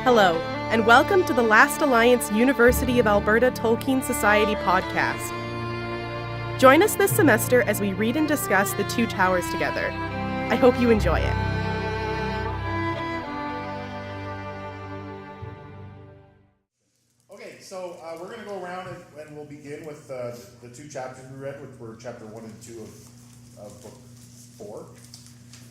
Hello, and welcome to the Last Alliance University of Alberta Tolkien Society podcast. Join us this semester as we read and discuss The Two Towers together. I hope you enjoy it. Okay, so we're going to go around and we'll begin with the two chapters we read, which were chapter 1 and 2 of book 4.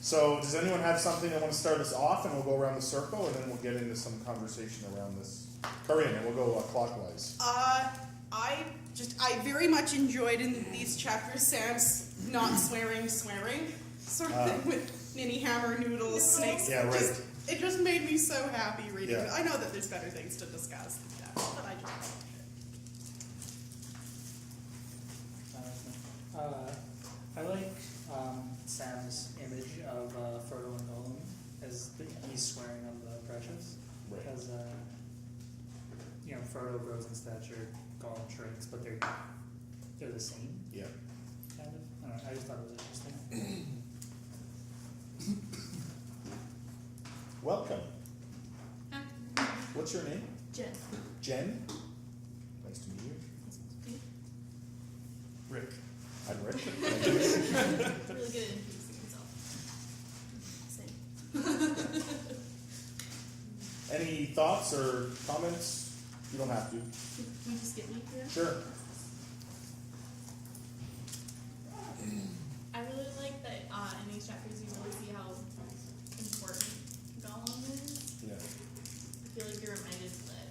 So does anyone have something they want to start us off, and we'll go around the circle, and then we'll get into some conversation around this. Corinne, and we'll go clockwise. I very much enjoyed in these chapters Sam's not swearing sort of thing with Ninny Hammer, noodles, snakes. Yeah, right. It just made me so happy reading it. Yeah. I know that there's better things to discuss than that, but I just I like Sam's image of Frodo and Gollum as he's swearing on the precious. Right. Because, Frodo grows in stature, Gollum shrinks, but they're the same, Yeah. kind of. I don't know, I just thought it was interesting. Welcome. What's your name? Jen. Jen? Nice to meet you. Rick. I'm Rick. Really good at introducing himself. Same. Any thoughts or comments? You don't have to. We just get me here. Sure. I really like that in these chapters you really see how important Gollum is. Yeah. I feel like you're reminded that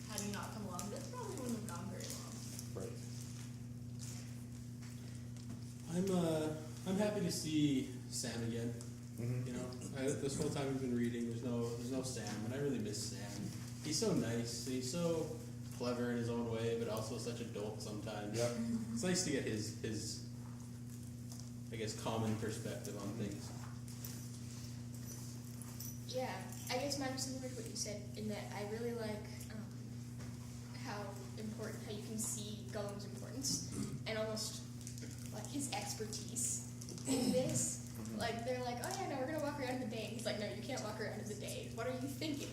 had he not come along, this probably wouldn't have gone very long. Right. I'm happy to see Sam again. Mm-hmm. You know, this whole time we've been reading, there's no Sam, and I really miss Sam. He's so nice. He's so clever in his own way, but also such a dolt sometimes. Yep. It's nice to get his I guess common perspective on things. Yeah, I guess mine's similar to what you said in that I really like how you can see Gollum's importance and almost like his expertise in this. Like they're like, oh yeah, no, we're gonna walk around in the day. He's like, no, you can't walk around in the day. What are you thinking?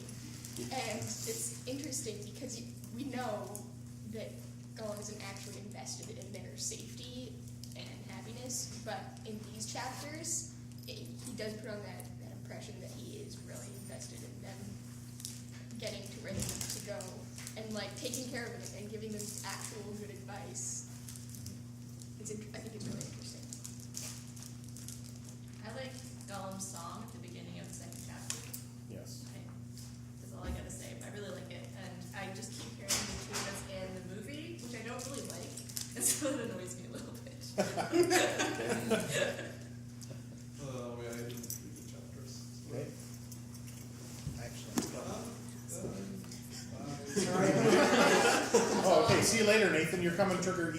And it's interesting because we know that Gollum isn't actually invested in their safety and happiness, but in these chapters, he does put on that impression that he is really invested in them getting to where they need to go and like taking care of them and giving them actual good advice. I think it's really interesting. I like Gollum's song at the beginning of the second chapter. Yes. That's all I gotta say, but I really like it. And I just keep hearing the tune that's in the movie, which I don't really like, and so it annoys me a little bit. I didn't read the chapters. Okay. Oh, okay. See you later, Nathan. You're coming trick or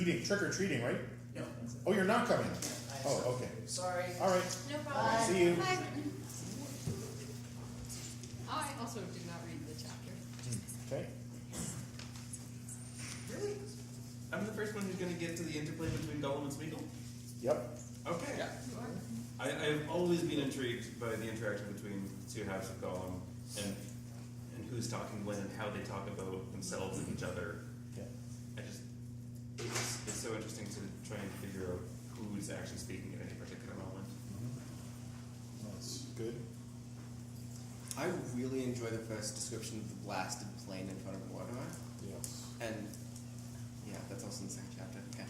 treating, right? No. Oh, you're not coming. Oh, okay. Sorry. All right. No problem. See you. I also did not read the chapter. Okay. Really? I'm the first one who's going to get to the interplay between Gollum and Smeagol? Yep. Okay. Yeah. I've always been intrigued by the interaction between the two halves of Gollum and who's talking when and how they talk about themselves and each other. Yeah. It's so interesting to try and figure out who's actually speaking at any particular moment. That's good. I really enjoy the first description of the blasted plane in front of Mordor. Yes. And yeah, that's also in the second chapter. Okay.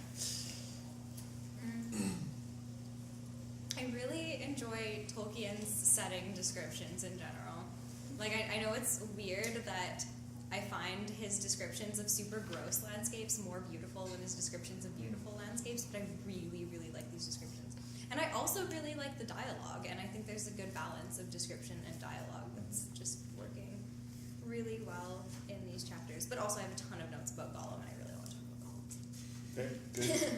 I really enjoy Tolkien's setting descriptions in general. Like, I know it's weird that I find his descriptions of super gross landscapes more beautiful than his descriptions of beautiful landscapes, but I really, really like these descriptions. And I also really like the dialogue, and I think there's a good balance of description and dialogue that's just working really well in these chapters. But also I have a ton of notes about Gollum, and I really want to talk about Gollum. Okay. Good.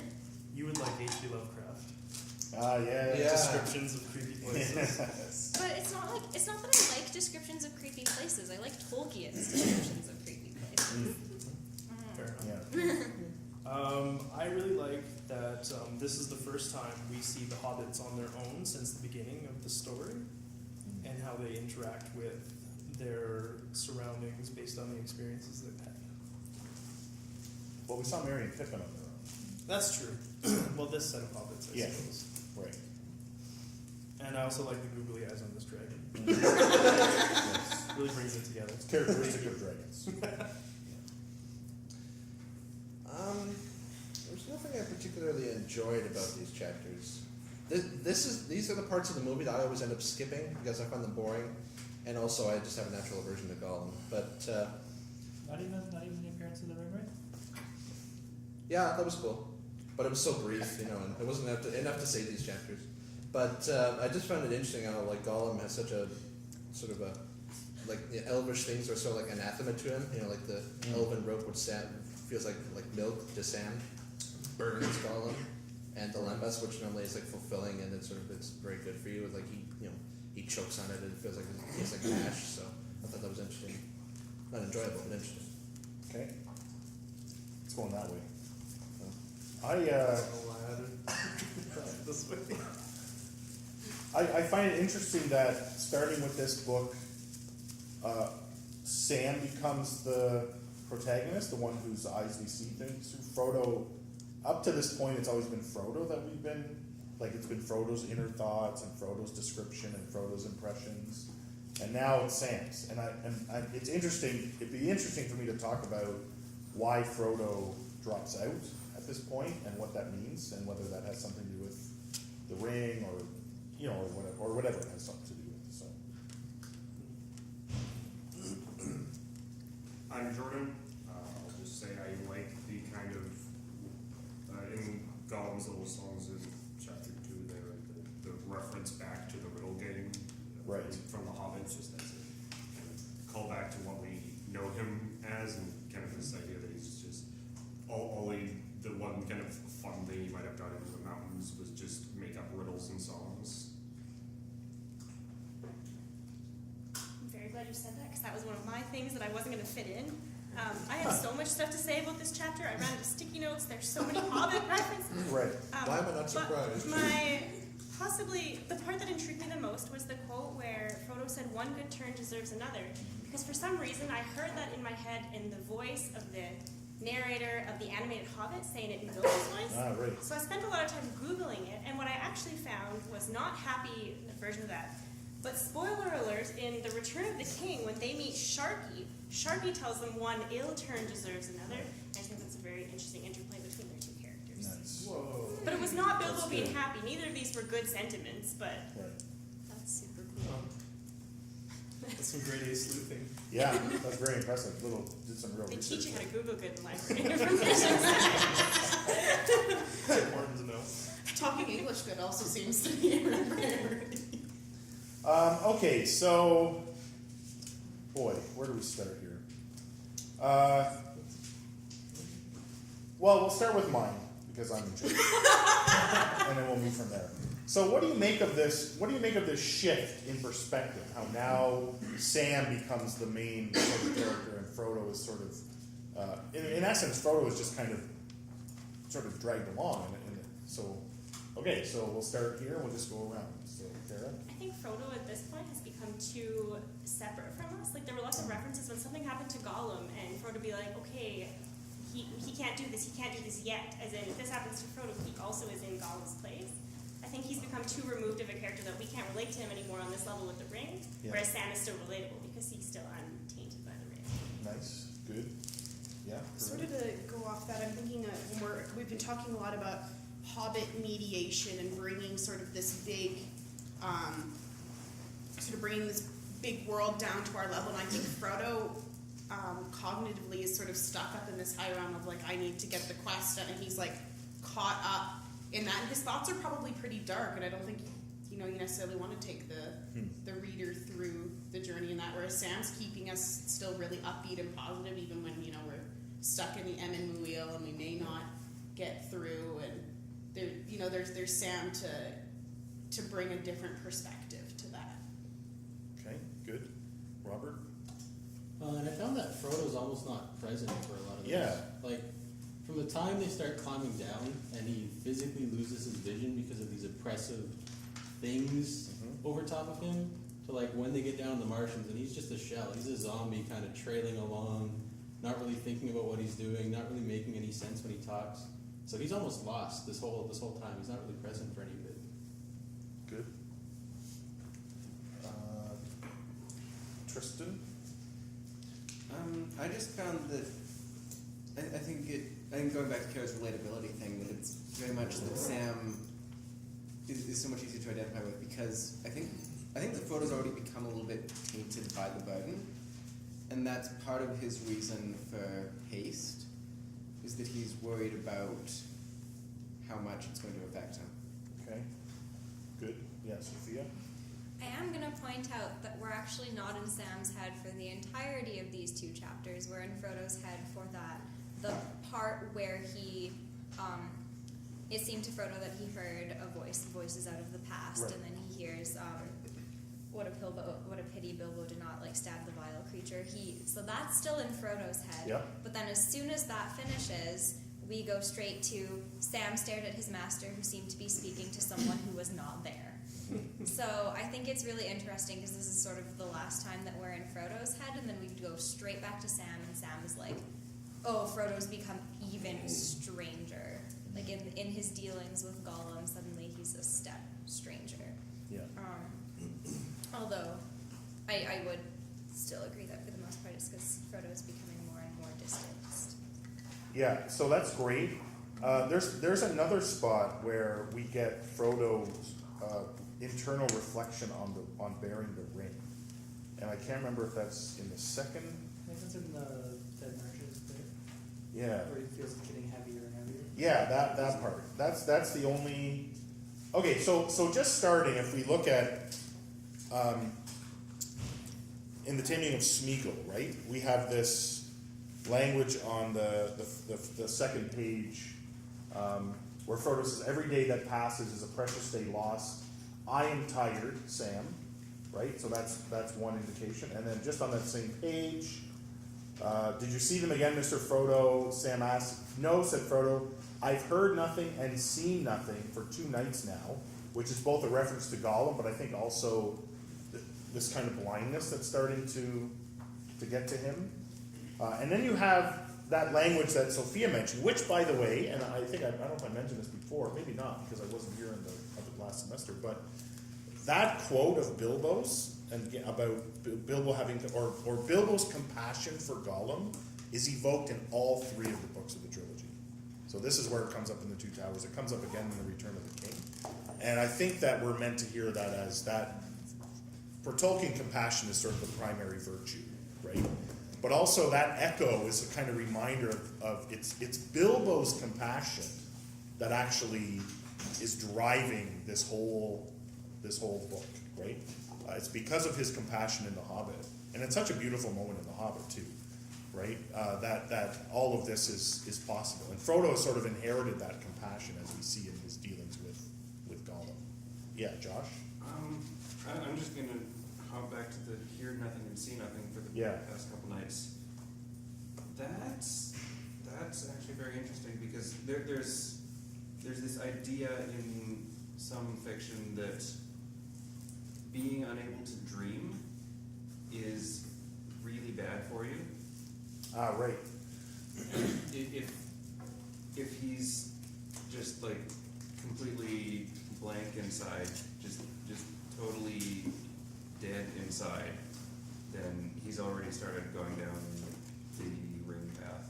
You would like H.P. Lovecraft. Yeah. Descriptions of creepy places. But it's not that I like descriptions of creepy places. I like Tolkien's descriptions of creepy places. Fair enough. Yeah. I really like that this is the first time we see the hobbits on their own since the beginning of the story, and how they interact with their surroundings based on the experiences they've had. Well, we saw Merry and Pippin on their own. That's true. Well, this set of hobbits, I Yeah. suppose. Right. And I also like the googly eyes on this dragon. Yes. Really brings it together. It's characteristic of dragons. There's nothing I particularly enjoyed about these chapters. These are the parts of the movie that I always end up skipping because I find them boring, and also I just have a natural aversion to Gollum. But Not even the appearance of the ring ring? yeah, that was cool, but it was so brief, you know, and it wasn't enough to save these chapters. But I just found it interesting how like Gollum has such a sort of a like the elvish things are so like anathema to him. You know, like the elven rope which Sam feels like milk to Sam burns Gollum, and the lembas, which normally is like fulfilling and it's very good for you. Like he chokes on it and it feels like it tastes like mash. So I thought that was interesting, not enjoyable but interesting. Okay. It's going that way. This way. I find it interesting that starting with this book, Sam becomes the protagonist, the one whose eyes we see things through. Frodo, up to this point, it's always been Frodo that we've been, like it's been Frodo's inner thoughts and Frodo's description and Frodo's impressions, and now it's Sam's. And it's interesting. It'd be interesting for me to talk about why Frodo drops out at this point and what that means, and whether that has something to do with the ring or whatever it has something to do with. So. I'm Jordan. I'll just say I like the kind of in Gollum's little songs in chapter 2 there, the reference back to the riddle game, Right. from the Hobbits, just as a kind of call back to what we know him as, and kind of this idea that he's just only the one kind of fun thing he might have done in the mountains was just make up riddles and songs. I'm very glad you said that because that was one of my things that I wasn't going to fit in. I have so much stuff to say about this chapter. I ran into sticky notes. There's so many Hobbit references. Right. Why am I not surprised? Possibly the part that intrigued me the most was the quote where Frodo said, "One good turn deserves another." Because for some reason I heard that in my head in the voice of the narrator of the animated Hobbit saying it in Bilbo's voice. Ah, right. So I spent a lot of time Googling it, and what I actually found was not happy version of that. But spoiler alert, in The Return of the King, when they meet Sharky, Sharky tells them one ill turn deserves another. And I think that's a very interesting interplay between their two characters. Nice. Whoa. But it was not Bilbo That's being good. happy. Neither of these were good sentiments, but Right. that's super cool. That's some grade A sleuthing. Yeah, that's very impressive. Did some real They research. teach you how to there. Google good in library information. It's important to know. Talking English good also seems to be a priority. Okay, so, boy, where do we start here? Well, we'll start with mine because I'm in charge, and then we'll move from there. So, what do you make of this? What do you make of this shift in perspective? How now Sam becomes the main sort of character, and Frodo is sort of, in essence, Frodo is just kind of sort of dragged along. So, okay, so we'll start here. We'll just go around. So, Tara. I think Frodo at this point has become too separate from us. Like there were lots of references when something happened to Gollum, and Frodo be like, okay, he can't do this, he can't do this yet. As in, if this happens to Frodo, he also is in Gollum's place. I think he's become too removed of a character that we can't relate to him anymore on this level with the ring. Yeah. Whereas Sam is still relatable because he's still untainted by the ring. Nice, good. Yeah. Sort of to go off that, I'm thinking that we've been talking a lot about Hobbit mediation and bringing sort of this big, world down to our level. And I think Frodo cognitively is sort of stuck up in this high realm of like, I need to get the quest done, and he's like caught up in that. And his thoughts are probably pretty dark, and I don't think you necessarily want to take the reader through the journey in that. Whereas Sam's keeping us still really upbeat and positive, even when we're stuck in the Emyn wheel and we may not get through. And there's Sam to bring a different perspective to that. Okay, good. Robert? And I found that Frodo's almost not present for a lot of this. Yeah. Like, from the time they start climbing down and he physically loses his vision because of these oppressive things over top of him, to like when they get down in the Martians and he's just a shell. He's a zombie kind of trailing along, not really thinking about what he's doing, not really making any sense when he talks. So he's almost lost this whole time. He's not really present for any of it. Good. Tristan? I just found that I think going back to Kara's relatability thing, that it's very much that Sam is so much easier to identify with, because I think that Frodo's already become a little bit tainted by the burden, and that's part of his reason for haste, is that he's worried about how much it's going to affect him. Okay. Good. Yeah, Sophia? I am going to point out that we're actually not in Sam's head for the entirety of these 2 chapters. We're in Frodo's head for the part where he, it seemed to Frodo that he heard voices out of the past, right. and then he hears, what a pity Bilbo did not like stab the vile creature. So that's still in Frodo's head. Yep. But then as soon as that finishes, we go straight to Sam stared at his master, who seemed to be speaking to someone who was not there. So I think it's really interesting because this is sort of the last time that we're in Frodo's head, and then we go straight back to Sam, and Sam is like, oh, Frodo's become even stranger. Like in his dealings with Gollum, suddenly he's a step stranger. Yeah. Although I would still agree that for the most part it's because Frodo is becoming more and more distanced. Yeah, so that's great. There's another spot where we get Frodo's internal reflection on bearing the ring, and I can't remember if that's in the second. I think that's in the Dead Marshes bit. Yeah. Where he feels it getting heavier and heavier. Yeah, that part. That's the only. Okay, so just starting, if we look at in the Taming of Smeagol, right? We have this language on the second page where Frodo says, "Every day that passes is a precious day lost. I am tired, Sam." Right? So that's one indication. And then just on that same page, did you see them again, Mr. Frodo? Sam asked. "No," said Frodo. "I've heard nothing and seen nothing for 2 nights now," which is both a reference to Gollum, but I think also this kind of blindness that's starting to get to him. And then you have that language that Sophia mentioned, which, by the way, and I think I don't know if I mentioned this before, maybe not because I wasn't here in the last semester, but that quote of Bilbo's and about Bilbo having to, or Bilbo's compassion for Gollum is evoked in all 3 of the books of the trilogy. So this is where it comes up in the 2 Towers. It comes up again in the Return of the King, and I think that we're meant to hear that as that. For Tolkien, compassion is sort of the primary virtue, right? But also that echo is a kind of reminder of it's Bilbo's compassion that actually is driving this whole book, right? It's because of his compassion in The Hobbit, and it's such a beautiful moment in The Hobbit too, right? That all of this is possible, and Frodo has sort of inherited that compassion as we see in his dealings with Gollum. Yeah, Josh. I'm just gonna hop back to the hear nothing and see nothing for the past couple nights. That's actually very interesting because there's this idea in some fiction that being unable to dream is really bad for you. Right. If he's just like completely blank inside, just totally dead inside, then he's already started going down the ring path.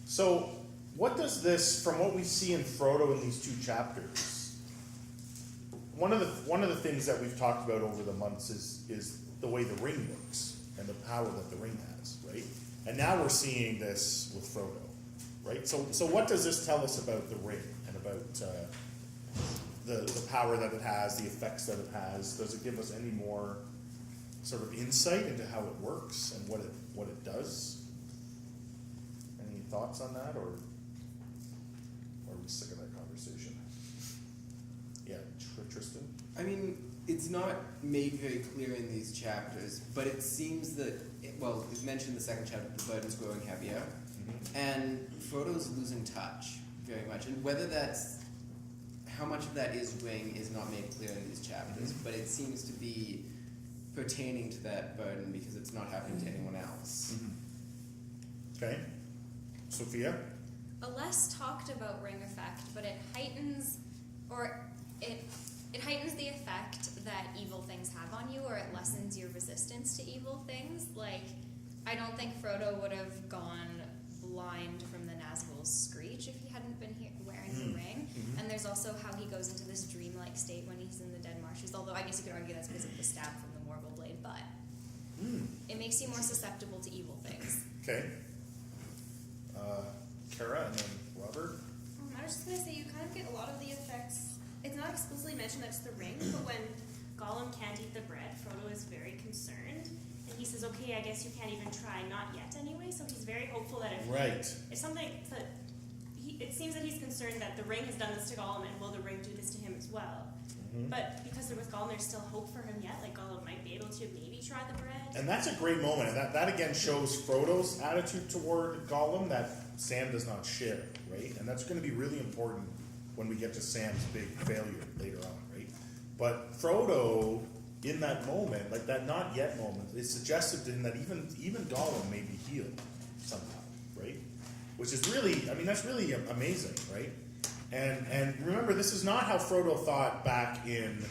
So, what does this, from what we see in Frodo in these 2 chapters, one of the things that we've talked about over the months is the way the ring works and the power that the ring has, right? And now we're seeing this with Frodo, right? So what does this tell us about the ring and about the power that it has, the effects that it has? Does it give us any more sort of insight into how it works and what it does? Any thoughts on that, or are we sick of that conversation? Yeah, Tristan? I mean, it's not made very clear in these chapters, but it seems that, it's mentioned in the second chapter, the burden's growing heavier, and Frodo's losing touch very much. And whether that's how much of that is ring is not made clear in these chapters, but it seems to be pertaining to that burden because it's not happening to anyone else. Okay. Sophia? A less talked about ring effect, but it heightens, or it heightens the effect that evil things have on you, or it lessens your resistance to evil things. Like, I don't think Frodo would have gone blind from the Nazgul's screech if he hadn't been wearing the ring. And there's also how he goes into this dreamlike state when he's in the Dead Marshes, although I guess you could argue that's because of the stab from the Morgul blade, but it makes you more susceptible to evil things. Okay. Kara and then Robert? I was just going to say, you kind of get a lot of the effects. It's not explicitly mentioned that it's the ring, but when Gollum can't eat the bread, Frodo is very concerned. And he says, okay, I guess you can't even try, not yet anyway. So he's very hopeful that if something that it seems that he's concerned that the ring has done this to Gollum, and will the ring do this to him as well? But because they're with Gollum, there's still hope for him yet. Like, Gollum might be able to maybe try the bread. And that's a great moment. And that again shows Frodo's attitude toward Gollum that Sam does not share, right? And that's going to be really important when we get to Sam's big failure later on, right? But Frodo, in that moment, like that not yet moment, is suggested to him that even Gollum may be healed somehow, right? Which is really, I mean, that's really amazing, right? And remember, this is not how Frodo thought back in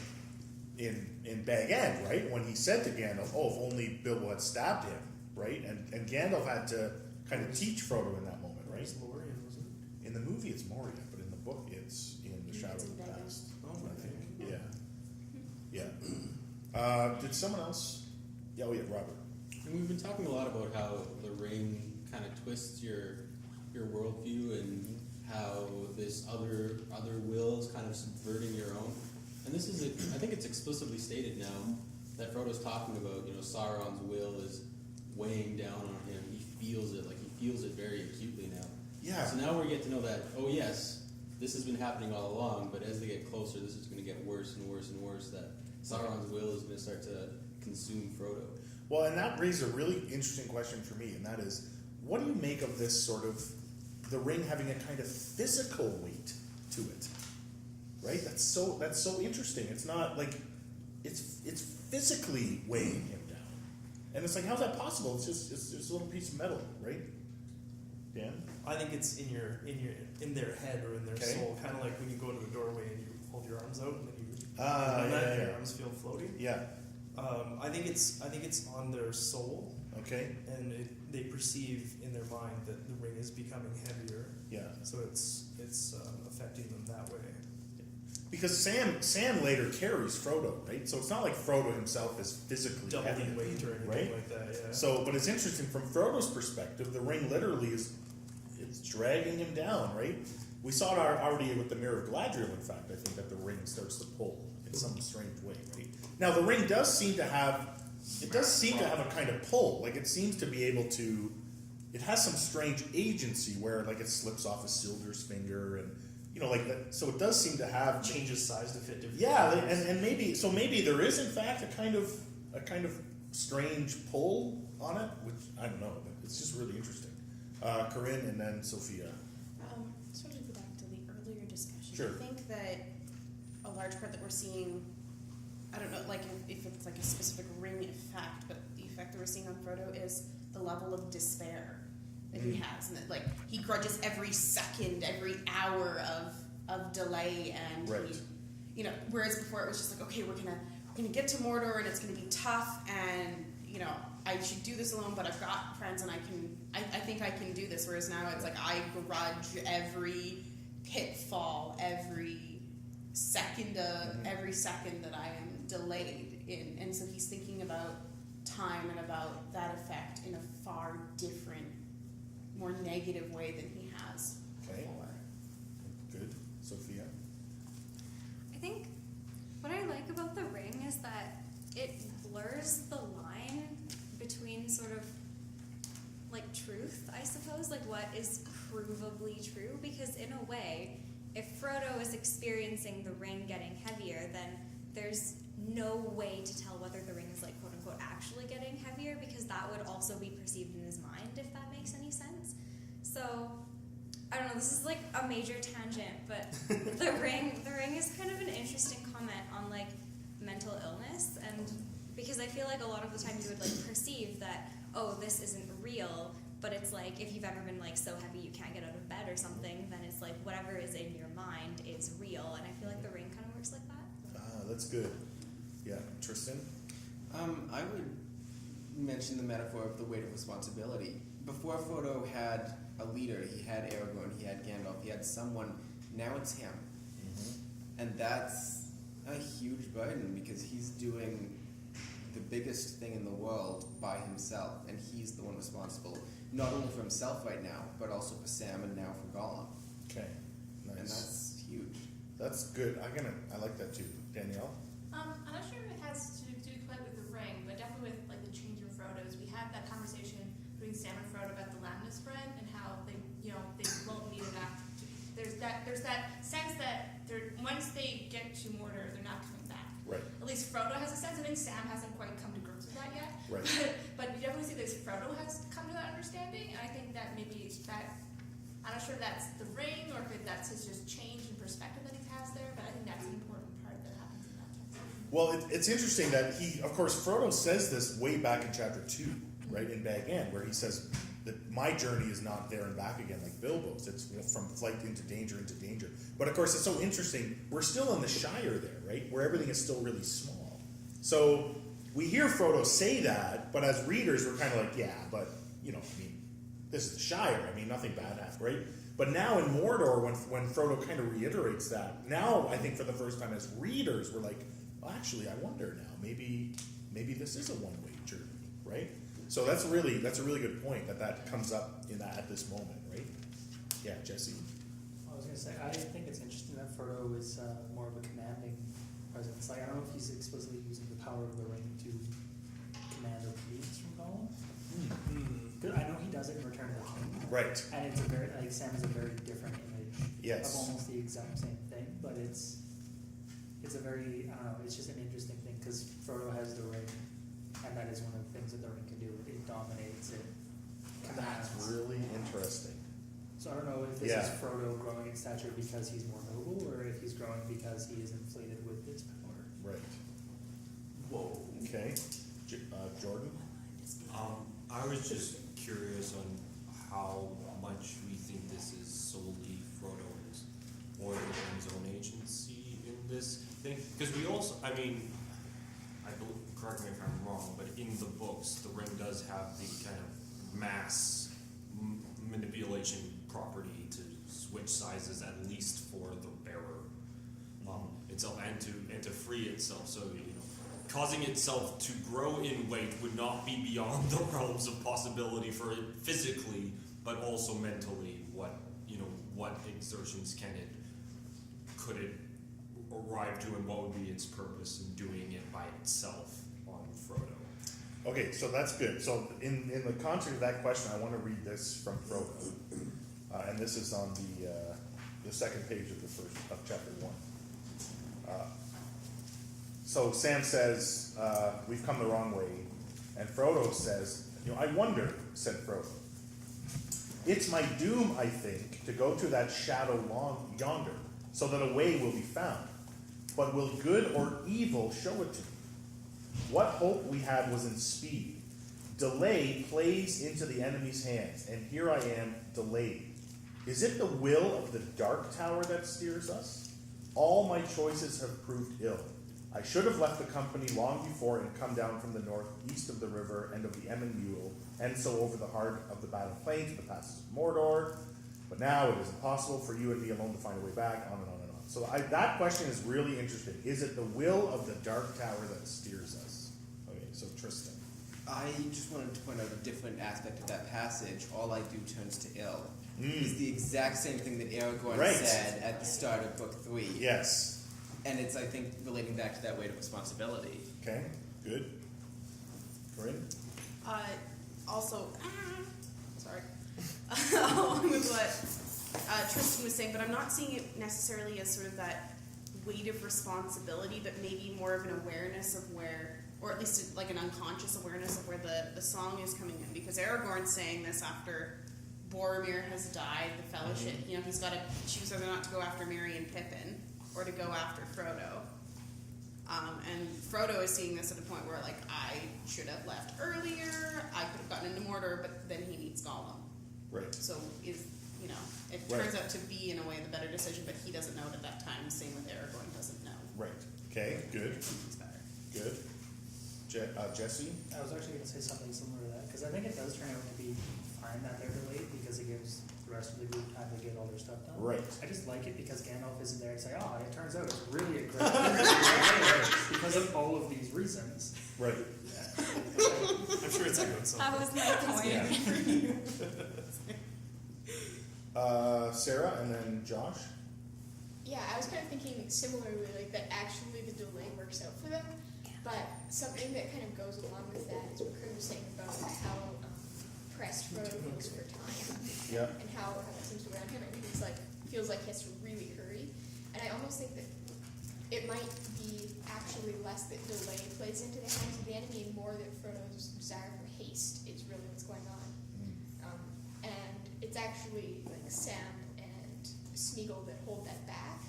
Bag End, right? When he said to Gandalf, "Oh, if only Bilbo had stabbed him," right? And Gandalf had to kind of teach Frodo in that moment, right? It's Lorien, was it? In the movie, it's Moria, but in the book, it's in the Shadow of the Past. Oh, I think. Yeah. Did someone else? Yeah. Oh, yeah, Robert. And we've been talking a lot about how the ring kind of twists your worldview and how this other will is kind of subverting your own. And this is, I think it's explicitly stated now that Frodo's talking about, Sauron's will is weighing down on him. He feels it, he feels it very acutely now. Yeah. So now we get to know that, oh yes, this has been happening all along, but as they get closer, this is going to get worse and worse and worse, that Sauron's will is going to start to consume Frodo. Well, and that raises a really interesting question for me, and that is, what do you make of this sort of the ring having a kind of physical weight to it, right? That's so interesting. It's not like it's physically weighing him down, and it's like, how's that possible? It's just a little piece of metal, right? Dan? I think it's in their head or in their soul, kind of like when you go to the doorway and you hold your arms out and then you your arms feel floaty. Yeah. I think it's on their soul. Okay. And they perceive in their mind that the ring is becoming heavier. Yeah. So it's affecting them that way. Because Sam later carries Frodo, right? So it's not like Frodo himself is physically Double heavy, in weight or anything right? like that. Yeah. So, but it's interesting from Frodo's perspective. The ring literally it's dragging him down, right? We saw it already with the Mirror of Galadriel. In fact, I think that the ring starts to pull in some strange way, right? Now the ring does seem to have a kind of pull. Like it seems to be able to. It has some strange agency where like it slips off Isildur's finger and. Like that. So it does seem to have changes size to fit different. Yeah, and maybe there is in fact a kind of strange pull on it, which I don't know, but it's just really interesting. Corinne and then Sophia. Sort of go back to the earlier discussion. Sure. I think that a large part that we're seeing, I don't know, like if it's like a specific ring effect, but the effect that we're seeing on Frodo is the level of despair that he has, and that like he grudges every second, every hour of delay, and right. Whereas before it was just like, okay, we're gonna get to Mordor and it's gonna be tough, and I should do this alone, but I've got friends and I think I can do this. Whereas now it's like I grudge every pitfall, every second that I am delayed in, and so he's thinking about time and about that effect in a far different, more negative way than he has before. Good. Sophia? I think what I like about the ring is that it blurs the line between sort of like truth, I suppose, like what is provably true, because in a way, if Frodo is experiencing the ring getting heavier, then there's no way to tell whether the ring is like quote unquote actually getting heavier, because that would also be perceived in his mind, if that makes any sense. So I don't know, this is like a major tangent, but the ring is kind of an interesting comment on like mental illness, and because I feel like a lot of the time you would like perceive that, oh, this isn't real, but it's like if you've ever been like so heavy you can't get out of bed or something, then it's like whatever is in your mind is real, and I feel like the ring kind of works like that. That's good. Yeah, Tristan? I would mention the metaphor of the weight of responsibility. Before Frodo had a leader, he had Aragorn, he had Gandalf, he had someone. Now it's him. And that's a huge burden because he's doing the biggest thing in the world by himself, and he's the one responsible, not only for himself right now, but also for Sam and now for Gollum. Okay, nice. And that's huge. That's good. I like that too. Danielle? I'm not sure if it has to do quite with the ring, but definitely with like the change in Frodo's. We had that conversation between Sam and Frodo about the Lamnus spread and how they won't need it after. There's that sense that once they get to Mordor, they're not coming back. Right. At least Frodo has a sense. I think Sam hasn't quite come to grips with that yet. Right. But you definitely see that Frodo has come to that understanding, and I think that maybe that. I'm not sure if that's the ring or if that's his just change in perspective that he has there, but I think that's an important part that happens in that text. Well, it's interesting that of course, Frodo says this way back in chapter 2, right, in Bag End, where he says that my journey is not there and back again like Bilbo's. It's from flight into danger. But of course, it's so interesting. We're still in the Shire there, right, where everything is still really small. So we hear Frodo say that, but as readers, we're kind of like, yeah, but, this is the Shire. Nothing bad happened, right? But now in Mordor, when Frodo kind of reiterates that, now I think for the first time as readers, we're like, well, actually, I wonder now. Maybe this is a one-way journey, right? So that's a really good point that comes up at this moment, right? Yeah, Jesse. I was going to say, I think it's interesting that Frodo is more of a commanding presence. Like, I don't know if he's explicitly using the power of the ring to command obedience from Gollum. I know he does it in Return of the King. Right. And it's a very, Sam is a very different image Yes. of almost the exact same thing, but it's a very, I don't know, it's just an interesting thing because Frodo has the ring, and that is one of the things that the ring can do. It dominates, it commands. That's really interesting. So I don't know if this is Frodo growing in stature because he's more noble, or if he's growing because he is inflated with his power. Right. Whoa. Okay. Jordan? I was just curious on how much we think this is solely Frodo's or the ring's own agency in this thing. Because we also, I believe, correct me if I'm wrong, but in the books, the ring does have the kind of mass manipulation property to switch sizes, at least for the bearer itself, and to free itself. So causing itself to grow in weight would not be beyond the realms of possibility for it physically, but also mentally. What exertions could it arrive to, and what would be its purpose in doing it by itself on Frodo? Okay, so that's good. So in the context of that question, I want to read this from Frodo, and this is on the second page of chapter 1. So Sam says, we've come the wrong way. And Frodo says, I wonder, said Frodo. It's my doom, I think, to go to that shadow yonder, so that a way will be found. But will good or evil show it to me? What hope we had was in speed. Delay plays into the enemy's hands, and here I am, delayed. Is it the will of the Dark Tower that steers us? All my choices have proved ill. I should have left the company long before and come down from the north, east of the river and of the Emyn Muil, and so over the heart of the battle plain to the passes of Mordor. But now it is impossible for you and me alone to find a way back, on and on and on. So that question is really interesting. Is it the will of the Dark Tower that steers us? Okay, so Tristan. I just wanted to point out a different aspect of that passage. All I do turns to ill. It's the exact same thing that Aragorn said at the start of Book 3. Yes. And it's, I think, relating back to that weight of responsibility. Okay, good. Corinne? Also, sorry. Along with what Tristan was saying, but I'm not seeing it necessarily as sort of that weight of responsibility, but maybe more of an awareness of where, or at least like an unconscious awareness of where the song is coming in. Because Aragorn's saying this after Boromir has died, the Fellowship, you know, he's got to choose whether or not to go after Merry and Pippin or to go after Frodo. And Frodo is seeing this at a point where, like, I should have left earlier, I could have gotten into Mordor, but then he needs Gollum. Right. So it Right. turns out to be, in a way, the better decision, but he doesn't know it at that time. Same with Aragorn doesn't know. Right. Okay, good. He's better. Good. Jesse? I was actually going to say something similar to that, because I think it does turn out to be fine that they're delayed, because it gives the rest of the group time to get all their stuff done. Right. I just like it because Gandalf isn't there to say, oh, it turns out it's really a great thing because of all of these reasons. Right. I'm sure it's echoed something. That was my point. Sarah, and then Josh? Yeah, I was kind of thinking similarly, like that actually the delay works out for them. But something that kind of goes along with that is what Kurt was saying about how pressed Frodo feels for time. Yeah. And how it seems to around him. I think it's like, feels like he has to really hurry. And I almost think that it might be actually less that delay plays into the hands of the enemy and more that Frodo's desire for haste is really what's going on. And it's actually like Sam and Smeagol that hold that back.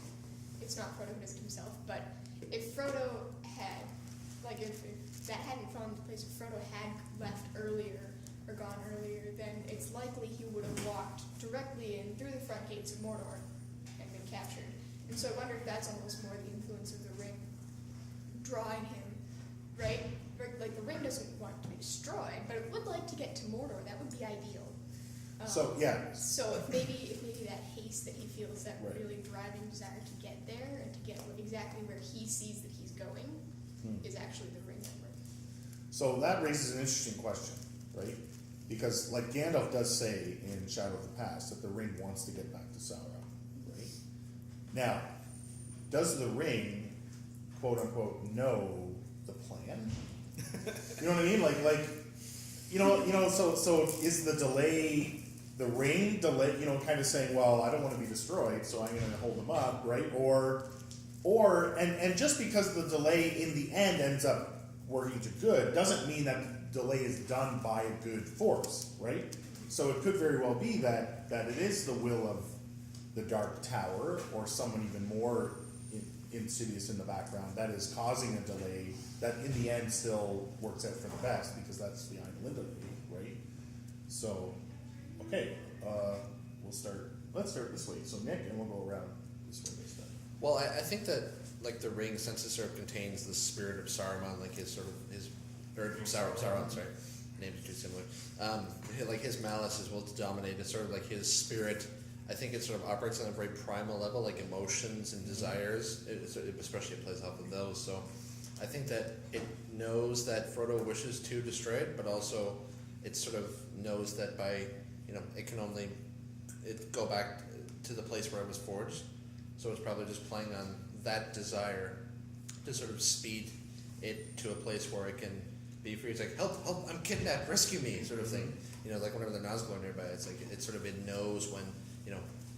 It's not Frodo who does it himself, but if Frodo had, like if that hadn't fallen into place, if Frodo had left earlier or gone earlier, then it's likely he would have walked directly in through the front gates of Mordor and been captured. And so I wonder if that's almost more the influence of the ring drawing him, right? Like the ring doesn't want to be destroyed, but it would like to get to Mordor. That would be ideal. So, yeah. So if maybe that haste that he feels, that Right. really driving desire to get there and to get exactly where he sees that he's going, is actually the ring number. So that raises an interesting question, right? Because, like Gandalf does say in Shadow of the Past, that the ring wants to get back to Sauron, right? Now, does the ring, quote unquote, know the plan? You know what I mean? So is the delay, the ring delay, kind of saying, well, I don't want to be destroyed, so I'm going to hold them up, right? And just because the delay in the end ends up working to good doesn't mean that the delay is done by a good force, right? So it could very well be that it is the will of the Dark Tower or someone even more insidious in the background that is causing a delay that in the end still works out for the best because that's the Ainulindalë, right? So, okay, let's start this way. So Nick, and we'll go around this way this time. Well, I think that like the ring, since it sort of contains the spirit of Saruman, like Sauron, sorry, names are too similar. Like his malice, his will to dominate, it's sort of like his spirit. I think it sort of operates on a very primal level, like emotions and desires. Especially it plays off of those. So I think that it knows that Frodo wishes to destroy it, but also it sort of knows that by it can only go back to the place where it was forged. So it's probably just playing on that desire to sort of speed it to a place where it can be free. It's like, help, I'm kidnapped, rescue me, sort of thing. Like whenever the Nazgul are nearby, it's like it knows when,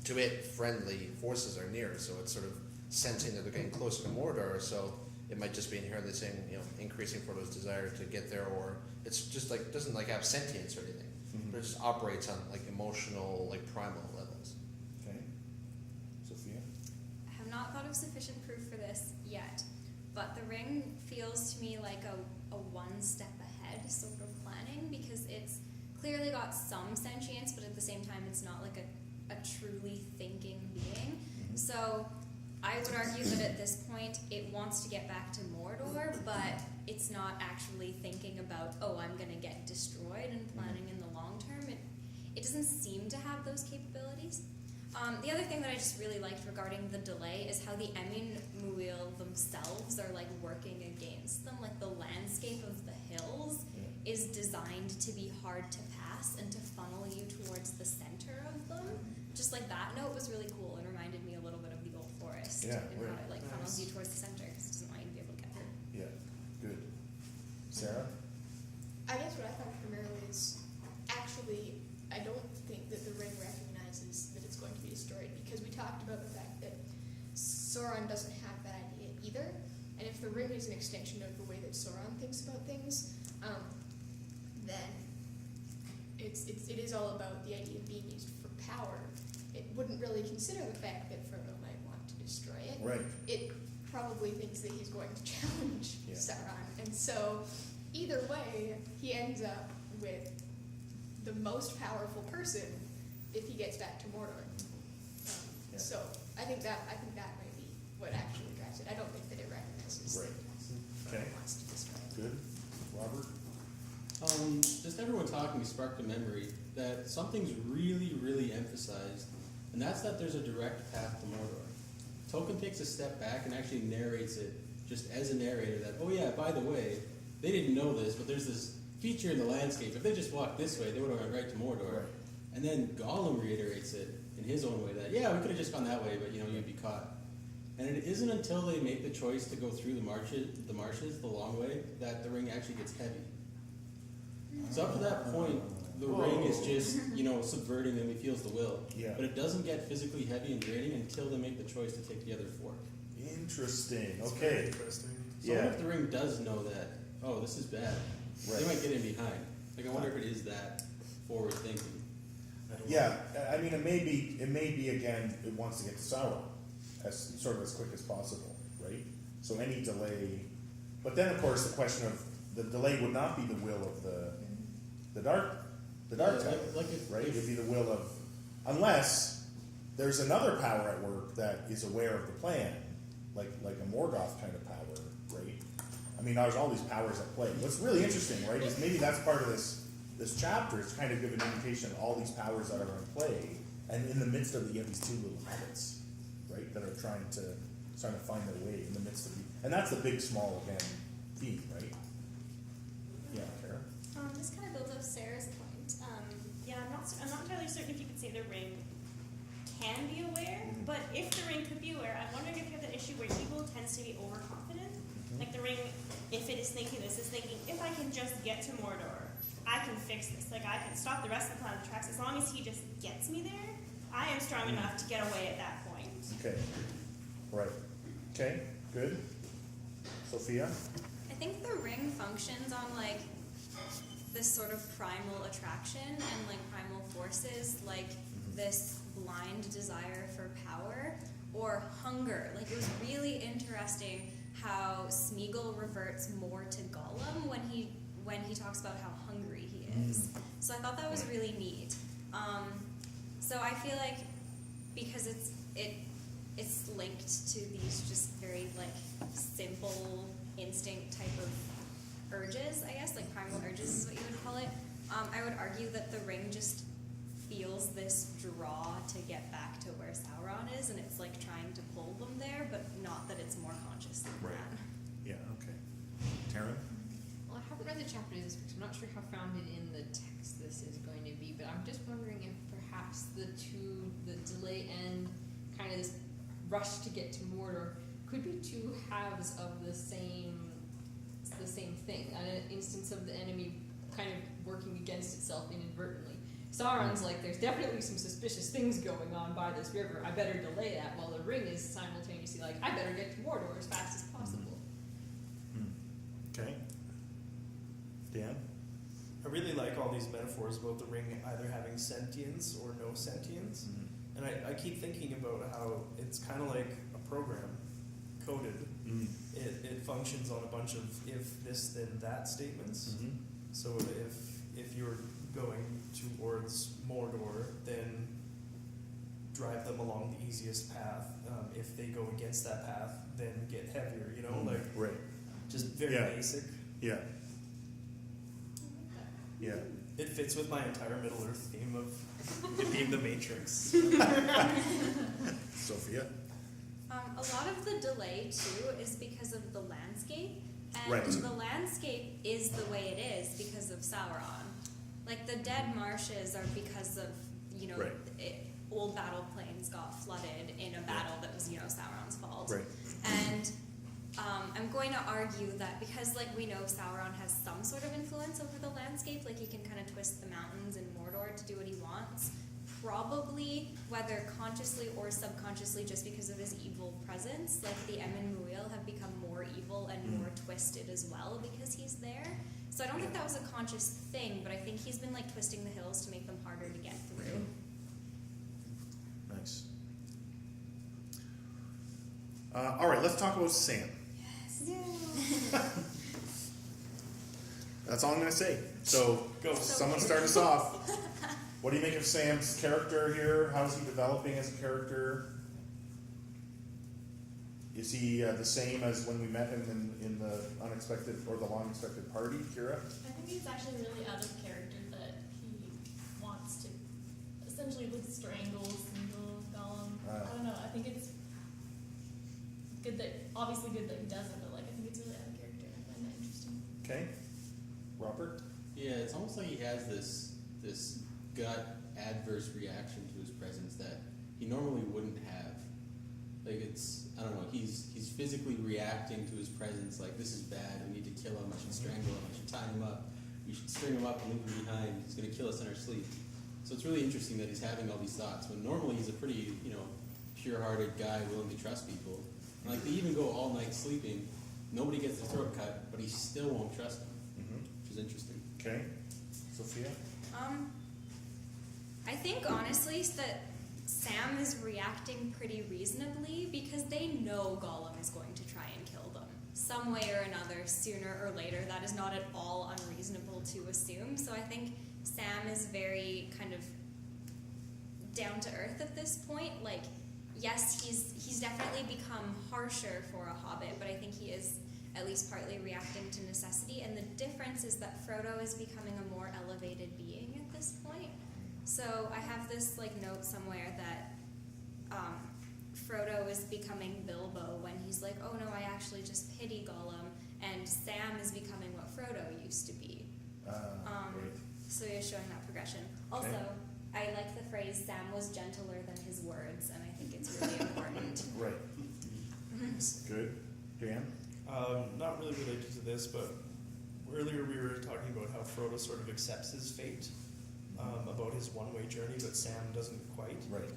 to it, friendly forces are near. So it's sort of sensing that they're getting closer to Mordor. So it might just be inherently saying, increasing Frodo's desire to get there, or it's just like, doesn't like have sentience or anything. But it just operates on like emotional, like primal levels. Okay. Sophia? I have not thought of sufficient proof for this yet, but the ring feels to me like a one step ahead sort of planning, because it's clearly got some sentience, but at the same time it's not like a truly thinking being. So I would argue that at this point it wants to get back to Mordor, but it's not actually thinking about, I'm going to get destroyed and planning in the long term. It doesn't seem to have those capabilities. The other thing that I just really liked regarding the delay is how the Emin-Muil themselves are like working against them. Like the landscape of the hills is designed to be hard to pass and to funnel you towards the center of them. Just like that note was really cool and reminded me a little bit of the Old Forest and how it like funnels you towards the center because it doesn't want you to be able to get through. Yeah, good. Sarah? I guess what I thought primarily is actually I don't think that the ring recognizes that it's going to be destroyed, because we talked about the fact that Sauron doesn't have that idea either, and if the ring is an extension of the way that Sauron thinks about things, then it is all about the idea of being used for power. It wouldn't really consider the fact that Frodo might want to destroy it. Right. It probably thinks that he's going to challenge Yeah. Sauron, and so either way, he ends up with the most powerful person if he gets back to Mordor. Yeah. So I think that might be what actually drives it. I don't think that it recognizes Right. that Okay. Frodo wants to destroy it. Good. Robert? Just everyone talking sparked a memory that something's really, really emphasized, and that's that there's a direct path to Mordor. Tolkien takes a step back and actually narrates it just as a narrator that, oh yeah, by the way, they didn't know this, but there's this feature in the landscape. If they just walked this way, they would have went right to Mordor. Right. And then Gollum reiterates it in his own way that, yeah, we could have just gone that way, but you'd be caught. And it isn't until they make the choice to go through the marshes the long way, that the ring actually gets heavy. So up to that point, the ring is just, subverting him. He feels the will. Yeah. But it doesn't get physically heavy and draining until they make the choice to take the other fork. Interesting. It's very Okay. interesting. So what if the ring does know that, oh, this is bad? Right. They might get in behind. Like, I wonder if it is that forward thinking. Yeah, I mean, it may be again, it wants to get to Sauron as quick as possible, right? So any delay, but then of course the question of the delay would not be the will of the dark type, right? It would be the will of, unless there's another power at work that is aware of the plan, like a Morgoth kind of power, right? I mean, there's all these powers at play. What's really interesting, right, is maybe that's part of this chapter is kind of give an indication of all these powers that are in play, and in the midst of it, you have these two little hobbits, right, that are trying to find their way in the midst of and that's the big, small, again, theme, right? Yeah, Kara? This kind of builds up Sarah's point. I'm not entirely certain if you could say the ring can be aware, but if the ring could be aware, I'm wondering if you have that issue where evil tends to be overconfident. Like the ring, if it is thinking this, is thinking, if I can just get to Mordor, I can fix this. Like, I can stop the rest of the planet's tracks. As long as he just gets me there, I am strong enough to get away at that point. Okay. Right. Okay, good. Sophia? I think the ring functions on this sort of primal attraction and primal forces, this blind desire for power or hunger. It was really interesting how Smeagol reverts more to Gollum when he talks about how hungry he is. So I thought that was really neat. So I feel like because it's linked to these just very simple instinct type of urges, I guess, primal urges is what you would call it. I would argue that the ring just feels this draw to get back to where Sauron is, and it's trying to pull them there, but not that it's more conscious than Right. that. Yeah, okay. Taryn? Well, I haven't read the chapter in this book, so I'm not sure how founded in the text this is going to be, but I'm just wondering if perhaps the delay and kind of this rush to get to Mordor could be two halves of the same thing, an instance of the enemy kind of working against itself inadvertently. Sauron's there's definitely some suspicious things going on by this river, I better delay that, while the ring is simultaneously I better get to Mordor as fast as possible. Okay. Dan? I really like all these metaphors about the ring either having sentience or no sentience. And I keep thinking about how it's kind of like a program, coded. It functions on a bunch of if this then that statements. So if you're going towards Mordor, then drive them along the easiest path. If they go against that path, then get heavier. Right. Just very basic. Yeah. Yeah. It fits with my entire Middle Earth theme of it being the Matrix. Sophia? A lot of the delay, too, is because of the landscape. And Right. the landscape is the way it is because of Sauron. The dead marshes are because of, Right. old battle plains got flooded in a battle that was, Sauron's fault. Right. And I'm going to argue that because, we know Sauron has some sort of influence over the landscape, he can kind of twist the mountains in Mordor to do what he wants, probably, whether consciously or subconsciously, just because of his evil presence, like the Emin Muil have become more evil and more twisted as well because he's there. So I don't think that was a conscious thing, but I think he's been like twisting the hills to make them harder to get through. Nice. All right, let's talk about Sam. That's all I'm going to say. So, someone start us off. What do you make of Sam's character here? How is he developing as a character? Is he the same as when we met him in the unexpected or the long expected party, Kira? I think he's actually really out of character that he wants to essentially strangle Smeagol, Gollum. I don't know. I think it's good that he doesn't, but like I think it's really out of character. I find that interesting. Okay, Robert. Yeah, it's almost like he has this gut adverse reaction to his presence that he normally wouldn't have. Like I don't know, he's physically reacting to his presence like this is bad, we need to kill him, I should strangle him, I should tie him up, we should string him up and leave him behind, he's going to kill us in our sleep. So it's really interesting that he's having all these thoughts when normally he's a pretty, pure-hearted guy willing to trust people. And like they even go all night sleeping, nobody gets their throat cut, but he still won't trust them, which is interesting. Okay, Sophia? I think honestly that Sam is reacting pretty reasonably because they know Gollum is going to try and kill them some way or another, sooner or later. That is not at all unreasonable to assume. So I think Sam is very kind of down to earth at this point. Like, yes, he's definitely become harsher for a hobbit, but I think he is at least partly reacting to necessity. And the difference is that Frodo is becoming a more elevated being at this point. So I have this note somewhere that Frodo is becoming Bilbo when he's like, oh no, I actually just pity Gollum, and Sam is becoming what Frodo used to be. Right. So you're showing that progression. Also, I like the phrase, Sam was gentler than his words, and I think it's really important. Right. Good. Dan? Not really related to this, but earlier we were talking about how Frodo sort of accepts his fate. About his one-way journey, but Sam doesn't quite. Right.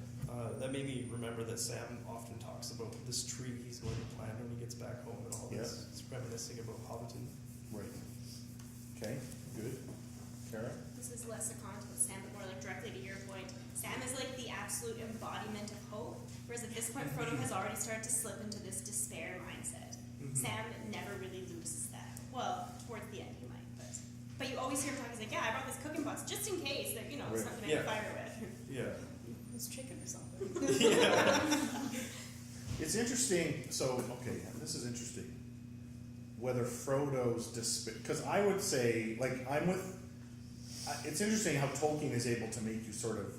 That made me remember that Sam often talks about this tree he's going to plant when he gets back home and all this. It's reminiscing about Hobbiton. Right. Okay, good. Kara? This is less a comment with Sam, but more like directly to your point. Sam is like the absolute embodiment of hope, whereas at this point, Frodo has already started to slip into this despair mindset. Sam never really loses that. Well, towards the end he might, but you always hear him talk. He's like, yeah, I brought this cooking box just in case that it's something I can fire with. Yeah. It's chicken or something. It's interesting. So, okay, this is interesting. Whether Frodo's despair, because I would say, I'm with. It's interesting how Tolkien is able to make you sort of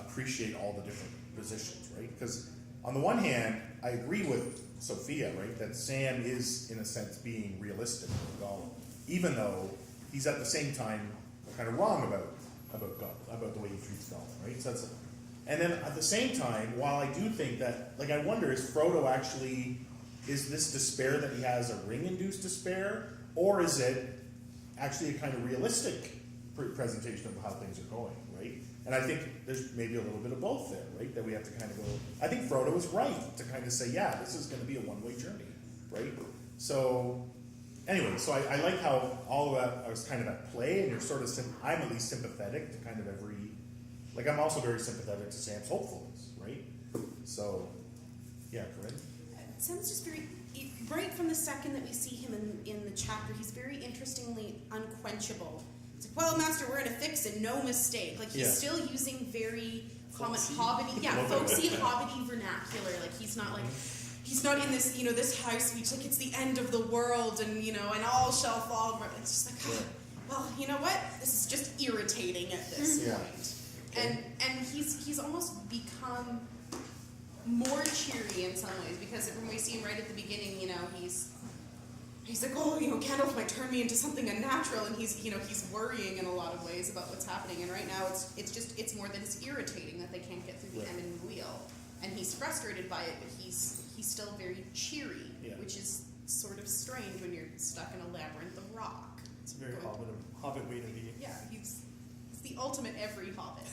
appreciate all the different positions, right? Because on the one hand, I agree with Sophia, right, that Sam is in a sense being realistic with Gollum, even though he's at the same time kind of wrong about the way he treats Gollum, right? So and then at the same time, while I do think that, I wonder, is this despair that he has a ring-induced despair, or is it actually a kind of realistic presentation of how things are going, right? And I think there's maybe a little bit of both there, right? That we have to kind of go. I think Frodo is right to kind of say, yeah, this is going to be a one-way journey, right? So. Anyway, so I like how all of that was kind of at play, and you're sort of, I'm at least sympathetic to kind of every, I'm also very sympathetic to Sam's hopefulness, right? So, yeah, Corinne? Sam's just very, right from the second that we see him in the chapter, he's very interestingly unquenchable. It's like, well, Master, we're in a fix and no mistake. He's still using very common hobbity, folksy hobbity vernacular. He's not he's not in this, this high speech, it's the end of the world and, and all shall fall. It's just well, you know what? This is just irritating at this point. And he's almost become more cheery in some ways, because when we see him right at the beginning, he's like, oh, Gandalf might turn me into something unnatural, and he's worrying in a lot of ways about what's happening. And right now it's more that it's irritating that they can't get through the Emin Muil. And he's frustrated by it, but he's still very cheery, which is sort of strange when you're stuck in a labyrinth of rock. It's a very hobbit way to be. Yeah, he's the ultimate every hobbit.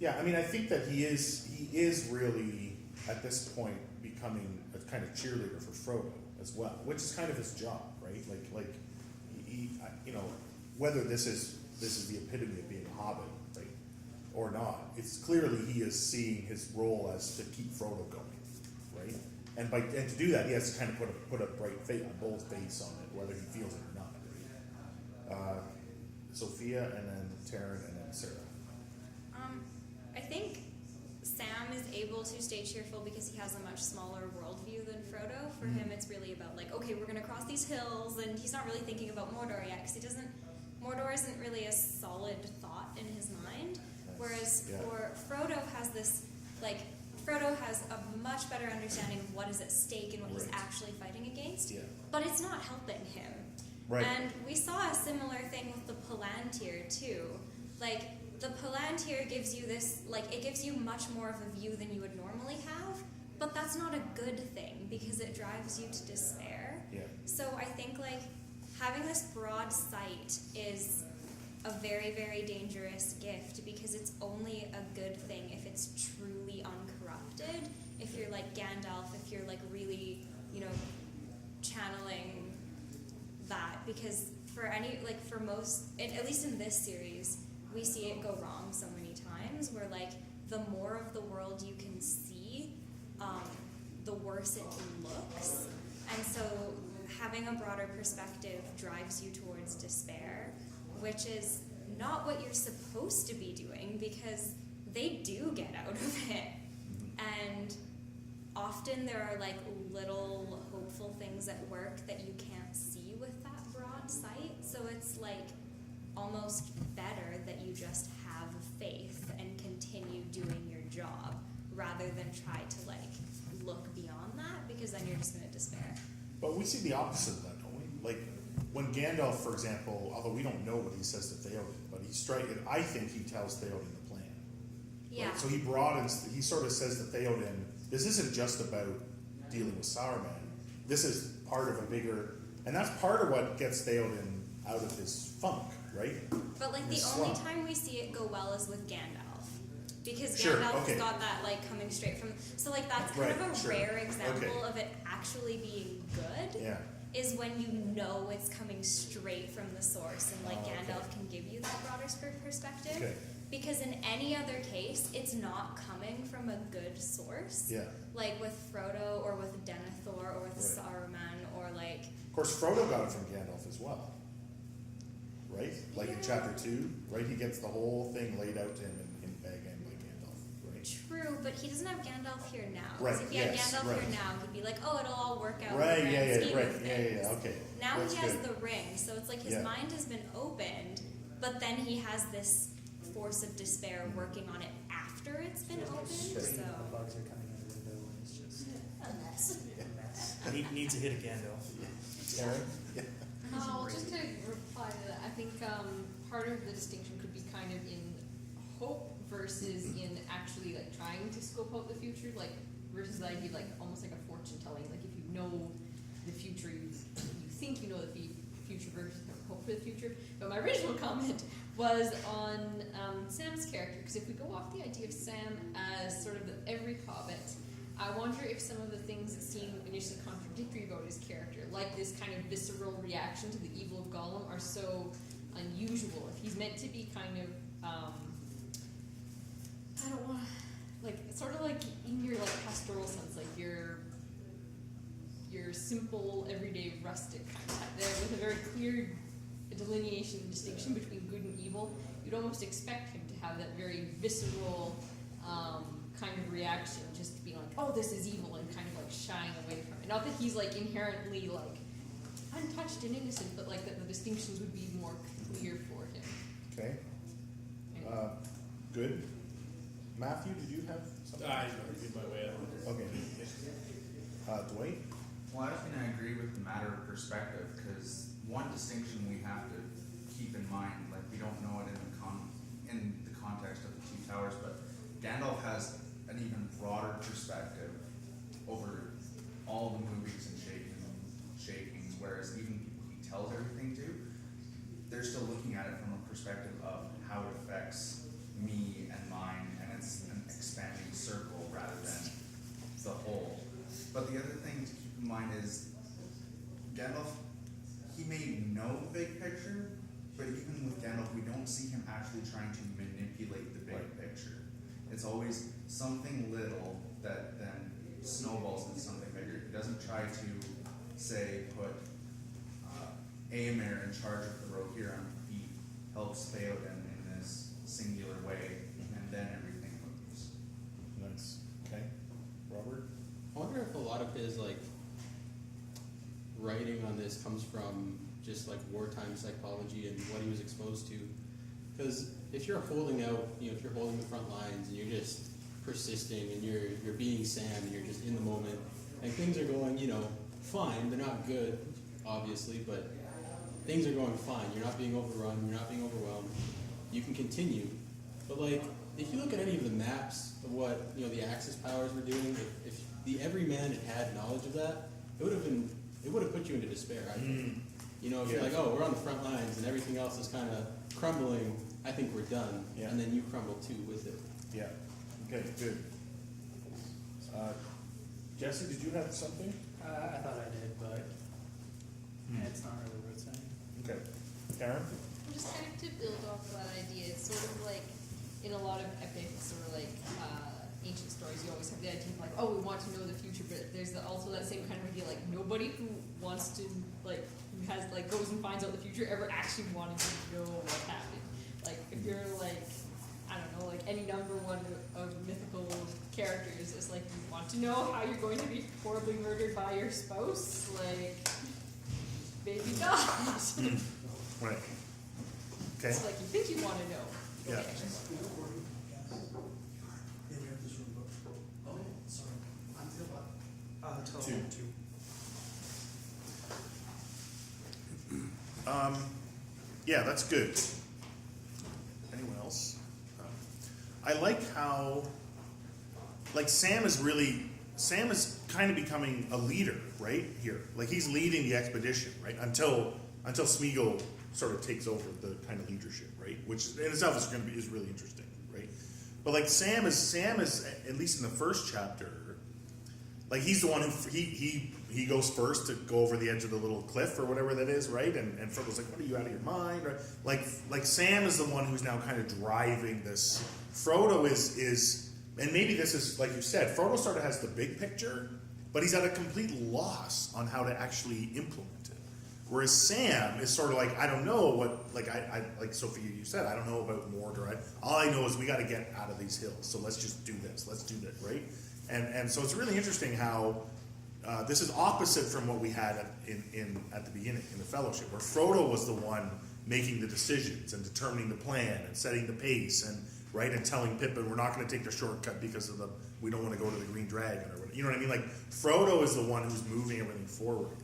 Yeah, I mean, I think that he is really at this point becoming a kind of cheerleader for Frodo as well, which is kind of his job, right? Like he you know, whether this is the epitome of being a hobbit, right, or not, it's clearly he is seeing his role as to keep Frodo going, right? And to do that, he has to kind of put a bold face on it, whether he feels it or not. Right? Sophia, and then Taryn, and then Sarah. I think Sam is able to stay cheerful because he has a much smaller worldview than Frodo. For him, it's really about like, okay, we're gonna cross these hills, and he's not really thinking about Mordor yet because Mordor isn't really a solid thought in his mind. Whereas for Frodo Frodo has a much better understanding of what is at stake and what he's actually fighting against. Yeah. But it's not helping him. Right. And we saw a similar thing with the Palantir too. Like, the Palantir gives you this, like, it gives you much more of a view than you would normally have, but that's not a good thing because it drives you to despair. Yeah. So I think, like, having this broad sight is a very, very dangerous gift because it's only a good thing if it's truly uncorrupted. If you're like Gandalf, if you're like really, you know, channeling that, because for most, at least in this series, we see it go wrong so many times where like the more of the world you can see, the worse it looks. And so having a broader perspective drives you towards despair, which is not what you're supposed to be doing because they do get out of it. And often there are like little hopeful things at work that you can't see with that broad sight. So it's like almost better that you just have faith and continue doing your job rather than try to like look beyond that because then you're just going to despair. But we see the opposite of that, don't we? Like when Gandalf, for example, although we don't know what he says to Theoden, but I think he tells Theoden the plan. Yeah. Right? So he broadens. He sort of says to Theoden, "This isn't just about dealing with Saruman. This is part of a bigger," and that's part of what gets Theoden out of his funk, right? But like the only time we see it go well is with Gandalf, because Gandalf's got that like coming straight from. So like that's kind of a rare example of it actually being good. Yeah. Is when you know it's coming straight from the source, and like Gandalf can give you that broader perspective. Okay. Because in any other case, it's not coming from a good source. Yeah. Like with Frodo, or with Denethor, or with Saruman, or like. Of course, Frodo got it from Gandalf as well. Right? Like in chapter 2, right? He gets the whole thing laid out to him in Bag End by Gandalf, right? True, but he doesn't have Gandalf here now. Right. If he had Gandalf here now, he'd be like, oh, it'll all work out. Right, okay. Now he has the ring, so it's like his mind has been opened, but then he has this force of despair working on it after it's been opened. So the bugs are coming out of the window, and it's just a mess. Needs a hit of Gandalf. Taryn? Yeah. Just to reply to that, I think part of the distinction could be kind of in hope versus in actually like trying to scope out the future, like versus the idea like almost like a fortune telling. Like if you know the future, you think you know the future versus hope for the future. But my original comment was on Sam's character, because if we go off the idea of Sam as sort of every hobbit, I wonder if some of the things that seem initially contradictory about his character, like this kind of visceral reaction to the evil of Gollum, are so unusual. If he's meant to be kind of, I don't want to, like, sort of like in your like pastoral sense, like your simple, everyday, rustic kind of type, there with a very clear delineation and distinction between good and evil, you'd almost expect him to have that very visceral kind of reaction, just being like, oh, this is evil, and kind of like shying away from it. Not that he's like inherently like untouched and innocent, but like that the distinctions would be more clear for him. Okay. Good. Matthew, did you have something? I argued my way out. Okay. Dwight? Well, I was going to agree with the matter of perspective, because one distinction we have to keep in mind, like we don't know it in the context of the Two Towers, but Gandalf has an even broader perspective over all the movies and shakings, whereas even people he tells everything to, they're still looking at it from a perspective of how it affects me and mine, and But the other thing to keep in mind is Gandalf, he may know the big picture, but even with Gandalf, we don't see him actually trying to manipulate the big picture. It's always something little that then snowballs into something bigger. He doesn't try to, say, put Aemir in charge of the Rohirrim. He helps Theoden in this singular way, and then everything moves. Nice. Okay. Robert? I wonder if a lot of his like writing on this comes from just like wartime psychology and what he was exposed to. Because if you're holding out, if you're holding the front lines and you're just persisting and you're being Sam and you're just in the moment and things are going, fine. They're not good, obviously, but things are going fine. You're not being overrun. You're not being overwhelmed. You can continue. But like, if you look at any of the maps of what the Axis powers were doing, if the everyman had knowledge of that, it would have put you into despair. I think. If you're like, oh, we're on the front lines and everything else is kind of crumbling, I think we're done. Yeah. And then you crumble too with it. Yeah. Okay, good. Jesse, did you have something? I thought I did, but it's not really worth saying. Okay. Karen? Just kind of to build off of that idea, it's sort of like in a lot of epics or like ancient stories, you always have the idea of like, oh, we want to know the future, but there's also that same kind of idea, like nobody who wants to goes and finds out the future ever actually wanted to know what happened. Like if you're like, I don't know, like any number one of mythical characters, it's like you want to know how you're going to be horribly murdered by your spouse, like maybe not. Right. Okay. It's like you think you want to know. Yeah. Okay. Two. Yeah, that's good. Anyone else? I like how, Sam is kind of becoming a leader, right, here. Like, he's leading the expedition, right, until Smeagol sort of takes over the kind of leadership, right, which in itself is really interesting, right? But, Sam is, at least in the first chapter, he's the one who, he goes first to go over the edge of the little cliff or whatever that is, right? And Frodo's like, what are you, out of your mind? Or, like Sam is the one who's now kind of driving this. Frodo is, and maybe this is, like you said, Frodo sort of has the big picture, but he's at a complete loss on how to actually implement it. Whereas Sam is sort of like, I don't know what, I like Sophia, you said, I don't know about Mordor. All I know is we got to get out of these hills, so let's just do this. Let's do that, right? And so it's really interesting how this is opposite from what we had at the beginning in the Fellowship, where Frodo was the one making the decisions and determining the plan and setting the pace and telling Pippin we're not going to take the shortcut because we don't want to go to the Green Dragon or whatever. You know what I mean? Like Frodo is the one who's moving everything forward.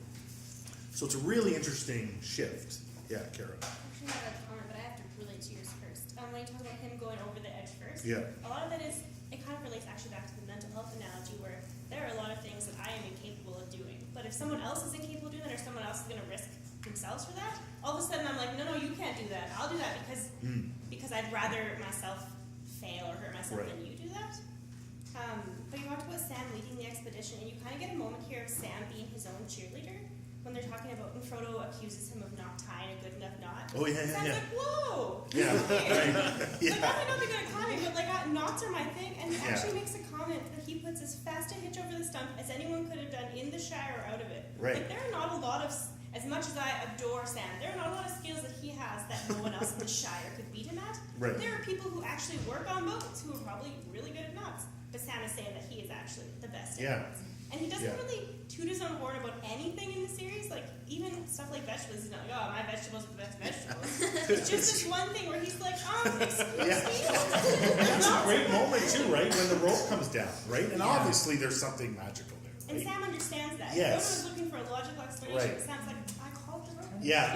So it's a really interesting shift. Yeah, Kara. Actually, not a comment, but I have to relate to yours first. When you talk about him going over the edge first, Yeah. a lot of that is, it kind of relates actually back to the mental health analogy where there are a lot of things that I am incapable of doing. But if someone else is incapable of doing that or someone else is going to risk themselves for that, all of a sudden I'm like, no, you can't do that. I'll do that because I'd rather myself fail or hurt myself than you do that. But you talked about Sam leading the expedition, and you kind of get a moment here of Sam being his own cheerleader when they're talking about when Frodo accuses him of not tying a good enough knot. Oh, yeah, Sam's yeah. like, whoa! Yeah, right. Like, not that they're good at climbing, but knots are my thing. And he Yeah. actually makes a comment that he puts as fast a hitch over the stump as anyone could have done in the Shire or out of it. Right. Like, there are not a lot of, as much as I adore Sam, there are not a lot of skills that he has that no one else in the Shire could beat him at. Right. There are people who actually work on boats who are probably really good at knots. But Sam is saying that he is actually the best at knots. And he doesn't really toot his own horn about anything in the series. Like, even stuff like vegetables, he's not like, oh, my vegetables are the best vegetables. It's just this one thing where he's like, excuse me. That's a great moment too, right? When the rope comes down, right? And obviously there's something magical there. And Right? Sam understands that. Yes. Frodo is looking for a logical explanation. Right. Sam's like, I called the rope. Yeah,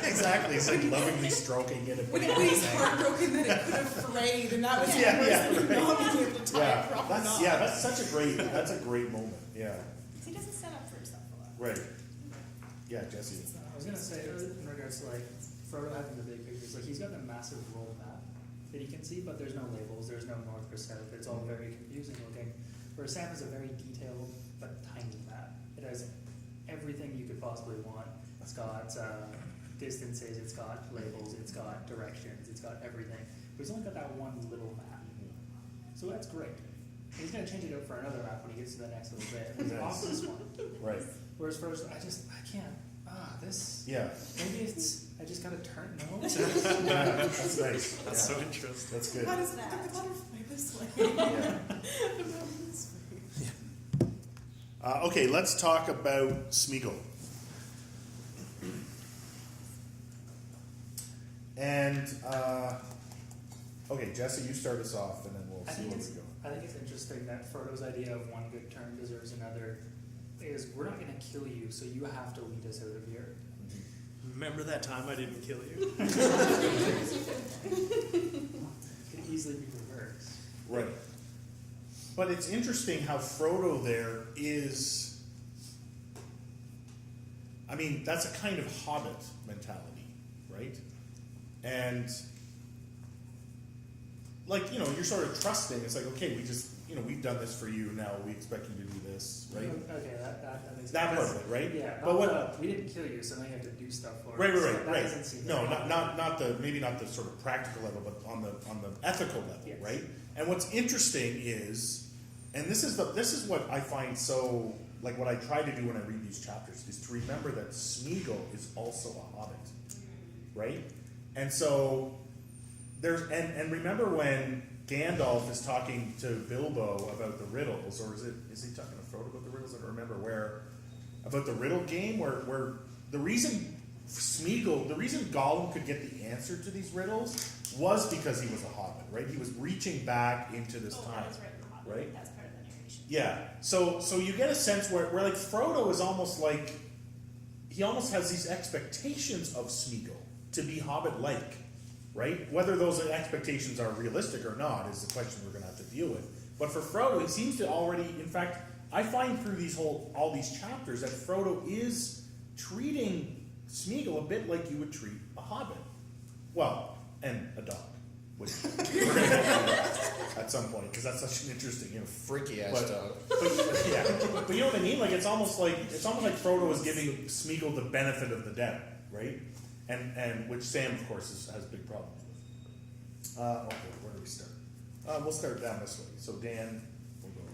exactly. It's like lovingly stroking it. When he's heartbroken that it could have frayed, and that was the worst thing, not being able to tie a proper knot. That's a great moment. Yeah. He doesn't set up for himself a lot. Right. Yeah, Jesse. I was gonna say in regards to Frodo having the big pictures, he's got a massive world map that he can see, but there's no labels, there's no north or south. It's all very confusing looking. Whereas Sam is a very detailed but tiny map. It has everything you could possibly want. It's got distances, it's got labels, it's got directions, it's got everything. But he's only got that one little map. So that's great. He's going to change it up for another map when he gets to the next little bit. It's off this one. Right. Whereas first, I can't. This. Yeah. Maybe it's, I just got to turn, no? Yeah, that's nice. That's Yeah. so interesting. That's good. How does that? The butterfly this way. Yeah. Okay, let's talk about Smeagol. And, okay, Jesse, you start us off, and then we'll see where we go. I think it's interesting that Frodo's idea of one good turn deserves another is we're not going to kill you, so you have to lead us out of here. Remember that time I didn't kill you? It could easily be reversed. Right. But it's interesting how Frodo there is. I mean, that's a kind of hobbit mentality, right? And, like, you know, you're sort of trusting. It's like, okay, we just, you know, we've done this for you, now we expect you to do this, right? Okay, that makes sense. That part of it, right? Yeah, But what? we didn't kill you, so now you have to do stuff for Right, us. right, So that right. doesn't seem No, very not the maybe not the sort of practical level, but on the ethical level, Yes. right? And what's interesting is, and this is what I find so, like, what I try to do when I read these chapters is to remember that Smeagol is also a hobbit, right? And so there's and remember when Gandalf is talking to Bilbo about the riddles, or is he talking to Frodo about the riddles? I don't remember where. About the riddle game, where the reason Gollum could get the answer to these riddles was because he was a hobbit, right? He was reaching back into this time, That was right in the Hobbit. right? That's part of the narration. Yeah. So you get a sense where like Frodo is almost like he almost has these expectations of Smeagol to be hobbit-like, right? Whether those expectations are realistic or not is the question we're going to have to deal with. But for Frodo, he seems to already, in fact, I find through all these chapters that Frodo is treating Smeagol a bit like you would treat a hobbit. Well, and a dog, which we're going to get at some point because that's such an interesting, you know, Freaky ass dog. But yeah, but you know what I mean? Like it's almost like Frodo is giving Smeagol the benefit of the doubt, right? And which Sam, of course, has big problems with. Okay, where do we start? We'll start down this way. So Dan.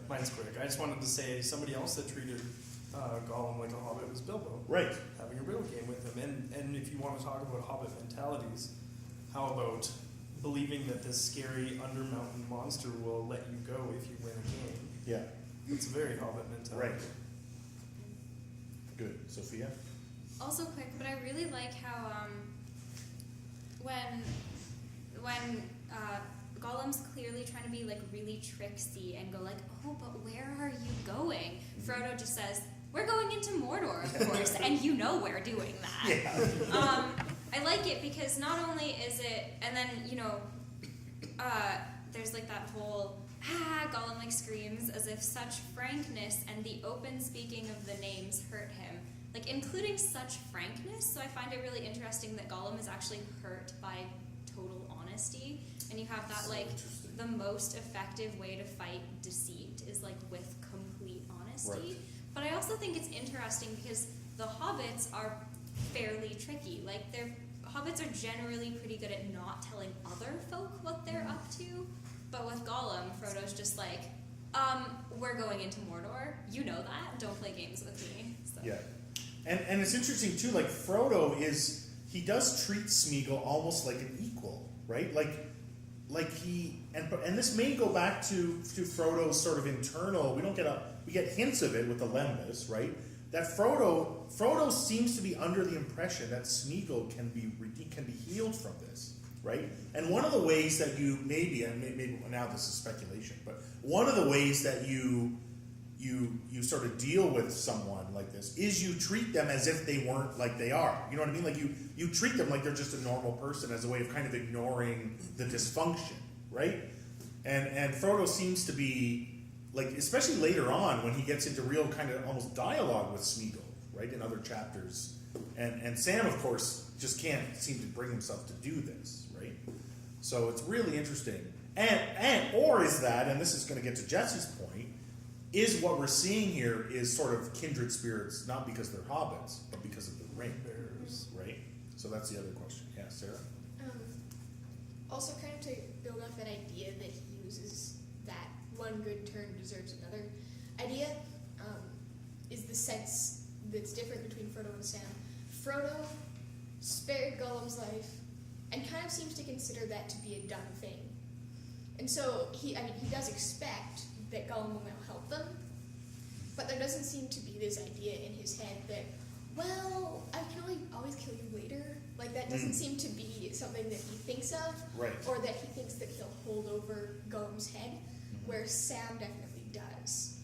Mine's quick. I just wanted to say somebody else that treated Gollum like a hobbit was Bilbo. Right. Having a riddle game with him. And if you want to talk about hobbit mentalities, how about believing that this scary undermountain monster will let you go if you win a game? Yeah. It's a very hobbit mentality. Right. Good. Sophia? Also quick, but I really like how when Gollum's clearly trying to be like really tricksy and go like, oh, but where are you going? Frodo just says, we're going into Mordor, of course, and you know we're doing that. Yeah. I like it because not only is it, and then, you know, there's like that whole, Gollum like screams as if such frankness and the open speaking of the names hurt him. Like including such frankness, so I find it really interesting that Gollum is actually hurt by total honesty, and you have that like the most effective way to fight deceit is like with complete honesty. Right. But I also think it's interesting because the hobbits are fairly tricky. Like hobbits are generally pretty good at not telling other folk what they're up to. But with Gollum, Frodo's just like, we're going into Mordor. You know that. Don't play games with me. So. Yeah. And it's interesting too, like Frodo he does treat Smeagol almost like an equal, right? Like he and this may go back to Frodo's sort of internal. We get hints of it with the Lembas, right? That Frodo seems to be under the impression that Smeagol can be healed from this, right? And one of the ways that you maybe now this is speculation, but one of the ways that you sort of deal with someone like this is you treat them as if they weren't like they are. You know what I mean? Like you treat them like they're just a normal person as a way of kind of ignoring the dysfunction, right? And Frodo seems to be like, especially later on when he gets into real kind of almost dialogue with Smeagol, right, in other chapters. And Sam, of course, just can't seem to bring himself to do this, right? So it's really interesting. Or is that, and this is going to get to Jesse's point, is what we're seeing here is sort of kindred spirits, not because they're hobbits, but because of the ring, right? So that's the other question. Yeah, Sarah? Also, kind of to build off that idea that he uses that one good turn deserves another idea, is the sense that's different between Frodo and Sam. Frodo spared Gollum's life and kind of seems to consider that to be a done thing. And so he does expect that Gollum will now help them, but there doesn't seem to be this idea in his head that, well, I can always kill you later. Like, that doesn't seem to be something that he thinks of, Right. or that he thinks that he'll hold over Gollum's head, where Sam definitely does.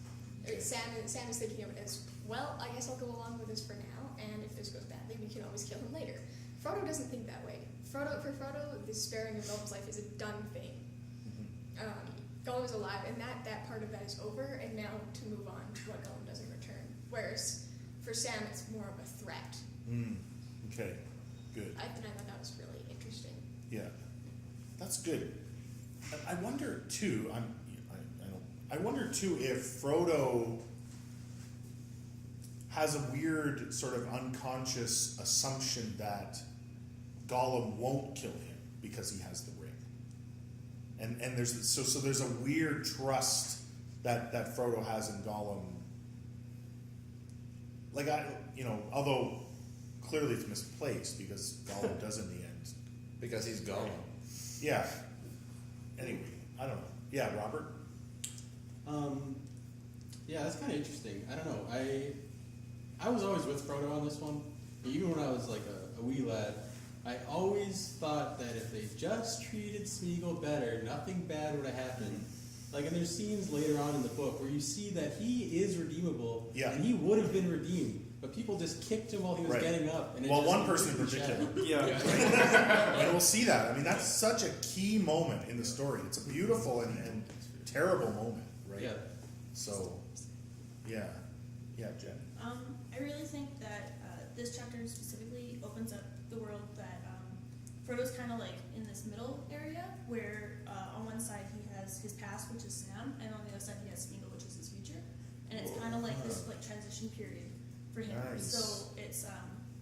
Or Sam is thinking of it as, well, I guess I'll go along with this for now, and if this goes badly, we can always kill him later. Frodo doesn't think that way. For Frodo, the sparing of Gollum's life is a done thing. Gollum is alive, and that part of that is over, and now to move on to what Gollum does in return. Whereas for Sam, it's more of a threat. Okay, good. I thought that was really interesting. Yeah, that's good. I wonder too. I wonder too if Frodo has a weird sort of unconscious assumption that Gollum won't kill him because he has the ring, and there's a weird trust that Frodo has in Gollum. Like although clearly it's misplaced because Gollum does in the end. Because he's Gollum. Yeah. Anyway, I don't know. Yeah, Robert? Yeah, that's kind of interesting. I don't know. I was always with Frodo on this one. Even when I was like a wee lad, I always thought that if they just treated Smeagol better, nothing bad would have happened. Like, and there's scenes later on in the book where you see that he is redeemable, and he would have been redeemed, but people just kicked him while he was getting up. And one person in particular. And we'll see that. I mean, that's such a key moment in the story. It's a beautiful and terrible moment, right? Yeah. So, yeah. Yeah, Jen. I really think that this chapter specifically opens up the world that Frodo's kind of like in this middle area where on one side he has his past, which is Sam, and on the other side he has Smeagol, which is his future. And it's kind of like this like transition period for him. Nice. So it's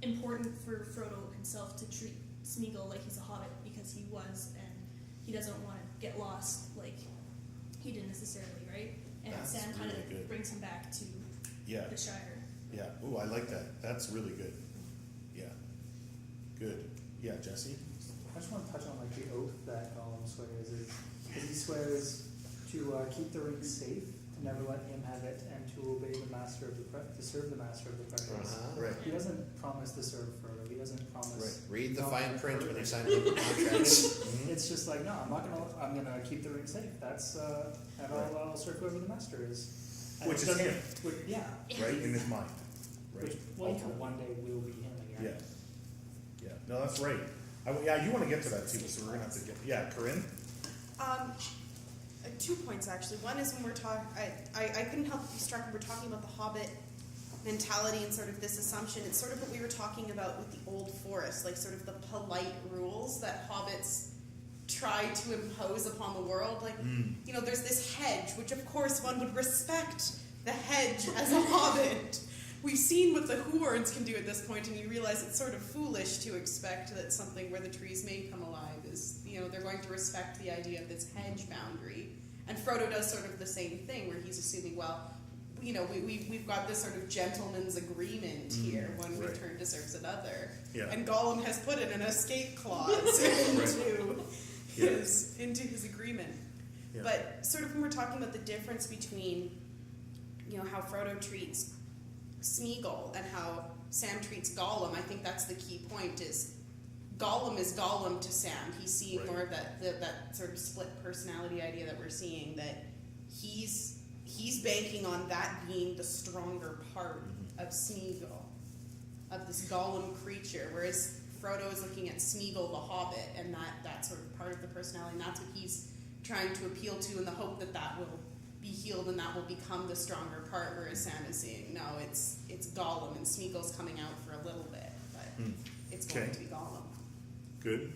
important for Frodo himself to treat Smeagol like he's a hobbit because he was, and he doesn't want to get lost like he did necessarily, right? And That's Sam kind of really good. brings him back to the Shire. Yeah. Ooh, I like that. That's really good. Yeah. Good. Yeah, Jesse? I just want to touch on like the oath that Gollum swears is he swears to keep the ring safe, to never let him have it, and to obey the master of to serve the master of the presence. Right. He doesn't promise to serve Frodo. He doesn't promise. Right. Read the fine print when you sign the contracts. It's just like, no, I'm gonna keep the ring safe. That's and I'll serve whoever the master is. And Which it is doesn't- him. Yeah. Right? In his mind. Right. Which one day will be him again. Yeah. No, that's right. You want to get to that too, so we're going to have to get... Yeah, Corinne? 2 points actually. One is when we're talking, I couldn't help but be struck when we're talking about the Hobbit mentality and sort of this assumption. It's sort of what we were talking about with the Old Forest, like sort of the polite rules that hobbits try to impose upon the world. Like, there's this hedge, which of course one would respect the hedge as a hobbit. We've seen what the Huorns can do at this point, and you realize it's sort of foolish to expect that something where the trees may come alive is, they're going to respect the idea of this hedge boundary. And Frodo does sort of the same thing, where he's assuming, well, we've got this sort of gentleman's agreement here, one return deserves another. Yeah. And Gollum has put in an escape clause into his agreement. Yeah. But sort of when we're talking about the difference between, how Frodo treats Smeagol and how Sam treats Gollum, I think that's the key point, is Gollum to Sam. He's seeing more of that sort of split personality idea that we're seeing, that he's banking on that being the stronger part of Smeagol, of this Gollum creature, whereas Frodo is looking at Smeagol the Hobbit, and that's sort of part of the personality, and that's what he's trying to appeal to in the hope that will be healed and that will become the stronger part, whereas Sam is saying, no, it's Gollum, and Smeagol's coming out for a little bit, but it's going to be Gollum. Good.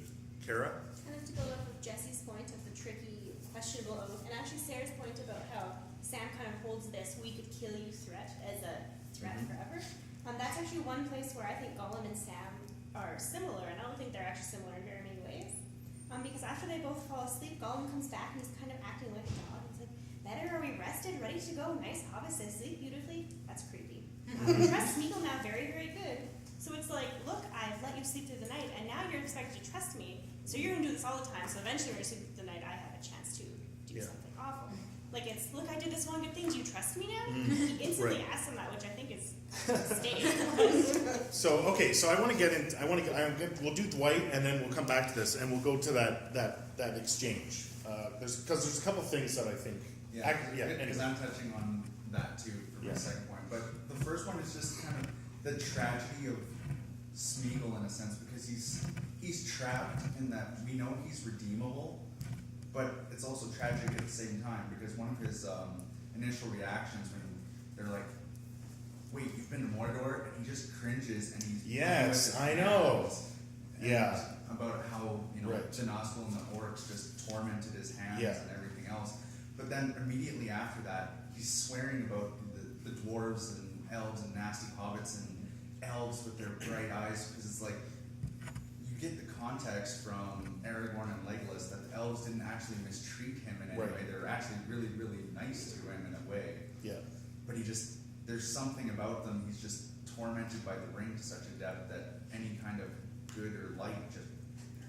Kara? Kind of to go off of Jesse's point of the tricky questionable oath. And actually, Sarah's point about how Sam kind of holds this "we could kill you" threat as a threat forever. That's actually one place where I think Gollum and Sam are similar, and I don't think they're actually similar in very many ways. Because after they both fall asleep, Gollum comes back and he's kind of acting like a dog. He's like, "Better, are we rested, ready to go? Nice hobbit says sleep beautifully." That's creepy. I trust Smeagol now very, very good. So it's like, look, I've let you sleep through the night, and now you're expected to trust me. So you're going to do this all the time. So eventually, when you sleep through the night, I have a chance to do something awful. Like it's, look, I did this one good thing. Do you trust me now? He instantly asks him that, which I think is mistake. So I want to get in. We'll do Dwight, and then we'll come back to this, and we'll go to that exchange. Because there's a couple things that I think. Because I'm touching on that too for my second point. But the first one is just kind of the tragedy of Smeagol in a sense, because he's trapped in that we know he's redeemable, but it's also tragic at the same time, because one of his initial reactions when they're like, "Wait, you've been to Mordor," and he just cringes and he's I know. About how the Nazgul and the orcs just tormented his hands and everything else. But then immediately after that, he's swearing about the dwarves and elves and nasty hobbits and elves with their bright eyes, because it's like you get the context from Aragorn and Legolas that the elves didn't actually mistreat him in any way. They're actually really, really nice to him in a way. Yeah. But there's something about them. He's just tormented by the ring to such a depth that any kind of good or light just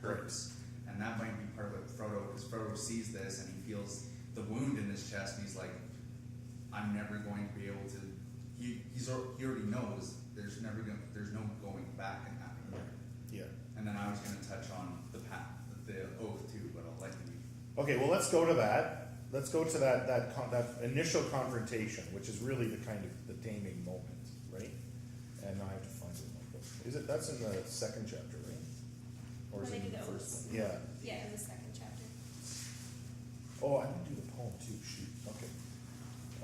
hurts. And that might be part of what Frodo, because Frodo sees this and he feels the wound in his chest, and he's like, "I'm never going to be able to." He already knows there's no going back in that. Yeah. And then I was going to touch on the oath too, but I'll let you. Okay, well, let's go to that. Let's go to that initial confrontation, which is really the kind of the taming moment, right? And I have to find it in my book. Is it? That's in the second chapter, right? Or When is they it do in the the first oaths? one? Yeah. Yeah, in the second chapter. Oh, I didn't do the poem too. Shoot. Okay.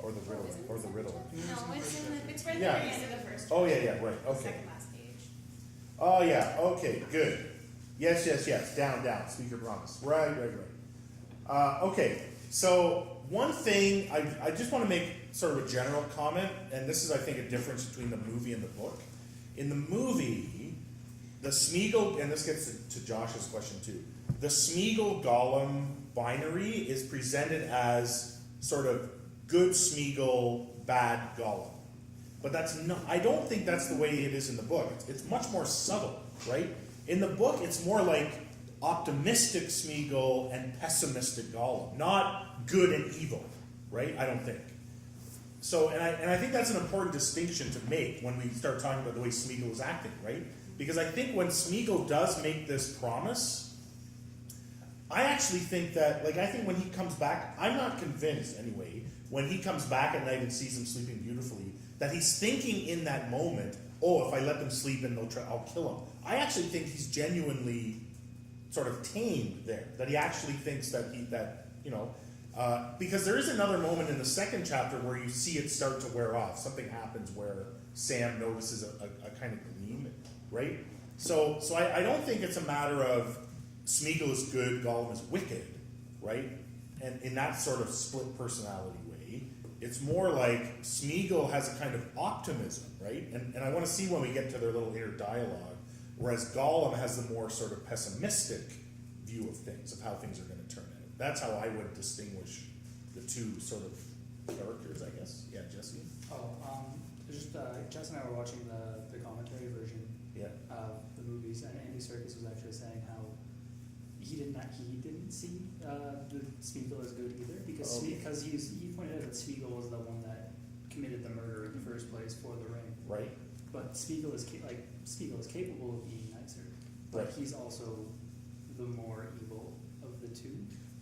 Or the riddle. Or the riddle. No, it's right Yeah. at the end of the first chapter. Oh yeah, right. The Okay. second last page. Oh yeah. Okay. Good. Yes. Down. Speaker promise. Right. Okay. So one thing I just want to make sort of a general comment, and this is, I think, a difference between the movie and the book. In the movie, the Smeagol, and this gets to Josh's question too, the Smeagol Gollum binary is presented as sort of good Smeagol, bad Gollum. But that's not, I don't think that's the way it is in the book. It's much more subtle, right? In the book, it's more like optimistic Smeagol and pessimistic Gollum, not good and evil, right? I don't think. So, and I think that's an important distinction to make when we start talking about the way Smeagol is acting, right? Because I think when Smeagol does make this promise, I actually think that, I think when he comes back, I'm not convinced anyway, when he comes back at night and sees them sleeping beautifully, that he's thinking in that moment, oh, if I let them sleep and I'll kill them. I actually think he's genuinely sort of tamed there, that he actually thinks that because there is another moment in the second chapter where you see it start to wear off. Something happens where Sam notices a kind of gleam, right? So I don't think it's a matter of Smeagol is good, Gollum is wicked, right? And in that sort of split personality way, it's more like Smeagol has a kind of optimism, right? And I want to see when we get to their little inner dialogue, whereas Gollum has the more sort of pessimistic view of things, of how things are going to turn out. That's how I would distinguish the two sort of characters, I guess. Yeah, Jesse? Jess and I were watching the commentary version of the movies, and Andy Serkis was actually saying how he didn't see the Smeagol as good either, because he pointed out that Smeagol was the one that committed the murder in the first place for the ring. Right. But Smeagol is capable of being nicer, but he's also the more evil of the two.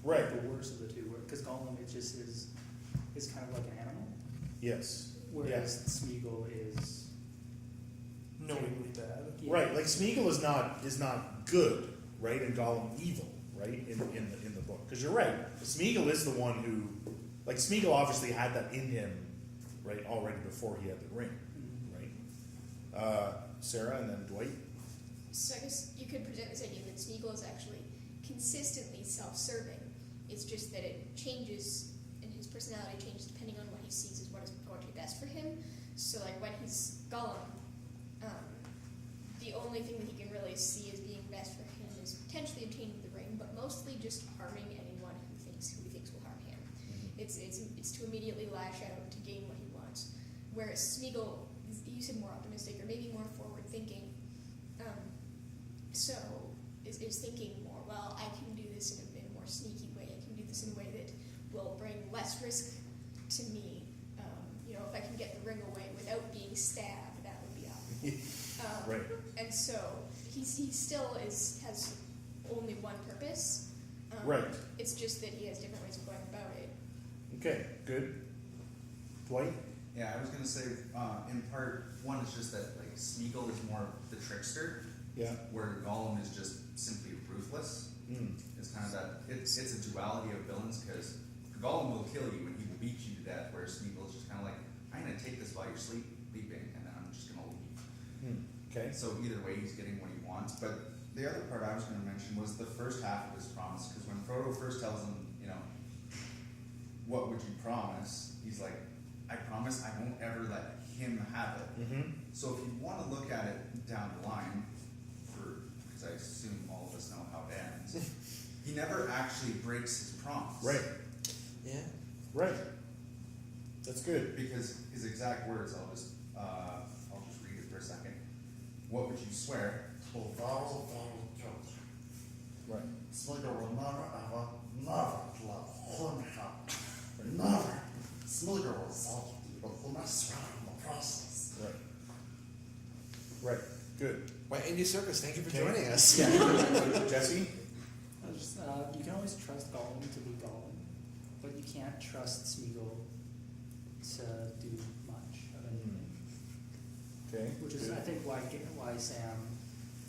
Right. The worst of the two, because Gollum is kind of like an animal. Yes. Whereas Smeagol is knowingly bad. Yeah. Right. Like Smeagol is not good, right, and Gollum evil, right, in the book. Because you're right. Smeagol is the one who, Smeagol obviously had that in him, right, already before he had the ring, right. Sarah and then Dwight. So I guess you could present this idea that Smeagol is actually consistently self-serving, It's just that it changes, and his personality changes depending on what he sees as what is going to be best for him. So like when he's Gollum, the only thing that he can really see as being best for him is potentially obtaining the ring, but mostly just harming anyone who he thinks will harm him. It's to immediately lash out to gain what he wants. Whereas Smeagol, you said more optimistic or maybe more forward thinking. So is thinking more, well, I can do this in a more sneaky way. I can do this in a way that will bring less risk to me. If I can get the ring away without being stabbed, that would be awesome. Right. And so he still has only one purpose. Right. It's just that he has different ways of going about it. Okay, good. Dwight? Yeah, I was gonna say, in part one, it's just that like Smeagol is more the trickster, Yeah. where Gollum is just simply ruthless. It's kind of that. It's a duality of villains because Gollum will kill you and he will beat you to death, whereas Smeagol is just kind of like, I'm gonna take this while you're sleeping, and then I'm just gonna leave. Okay. So either way, he's getting what he wants. But the other part I was going to mention was the first half of his promise, because when Frodo first tells him, what would you promise? He's like, I promise I won't ever let him have it. So if you want to look at it down the line, because I assume all of us know how it ends, he never actually breaks his promise. Right. Yeah. Right. That's good. Because his exact words, I'll just read it for a second. What would you swear? Right. Smeagol will never let him have. Never. Smeagol will solve you, but will not swear in the process. Right. Right. Good. Why, Indie Circus, thank you for Okay. joining us. Yeah. Jesse? You can always trust Gollum to be Gollum, but you can't trust Smeagol to do much of anything. Okay. Which is, good. I think, why Sam,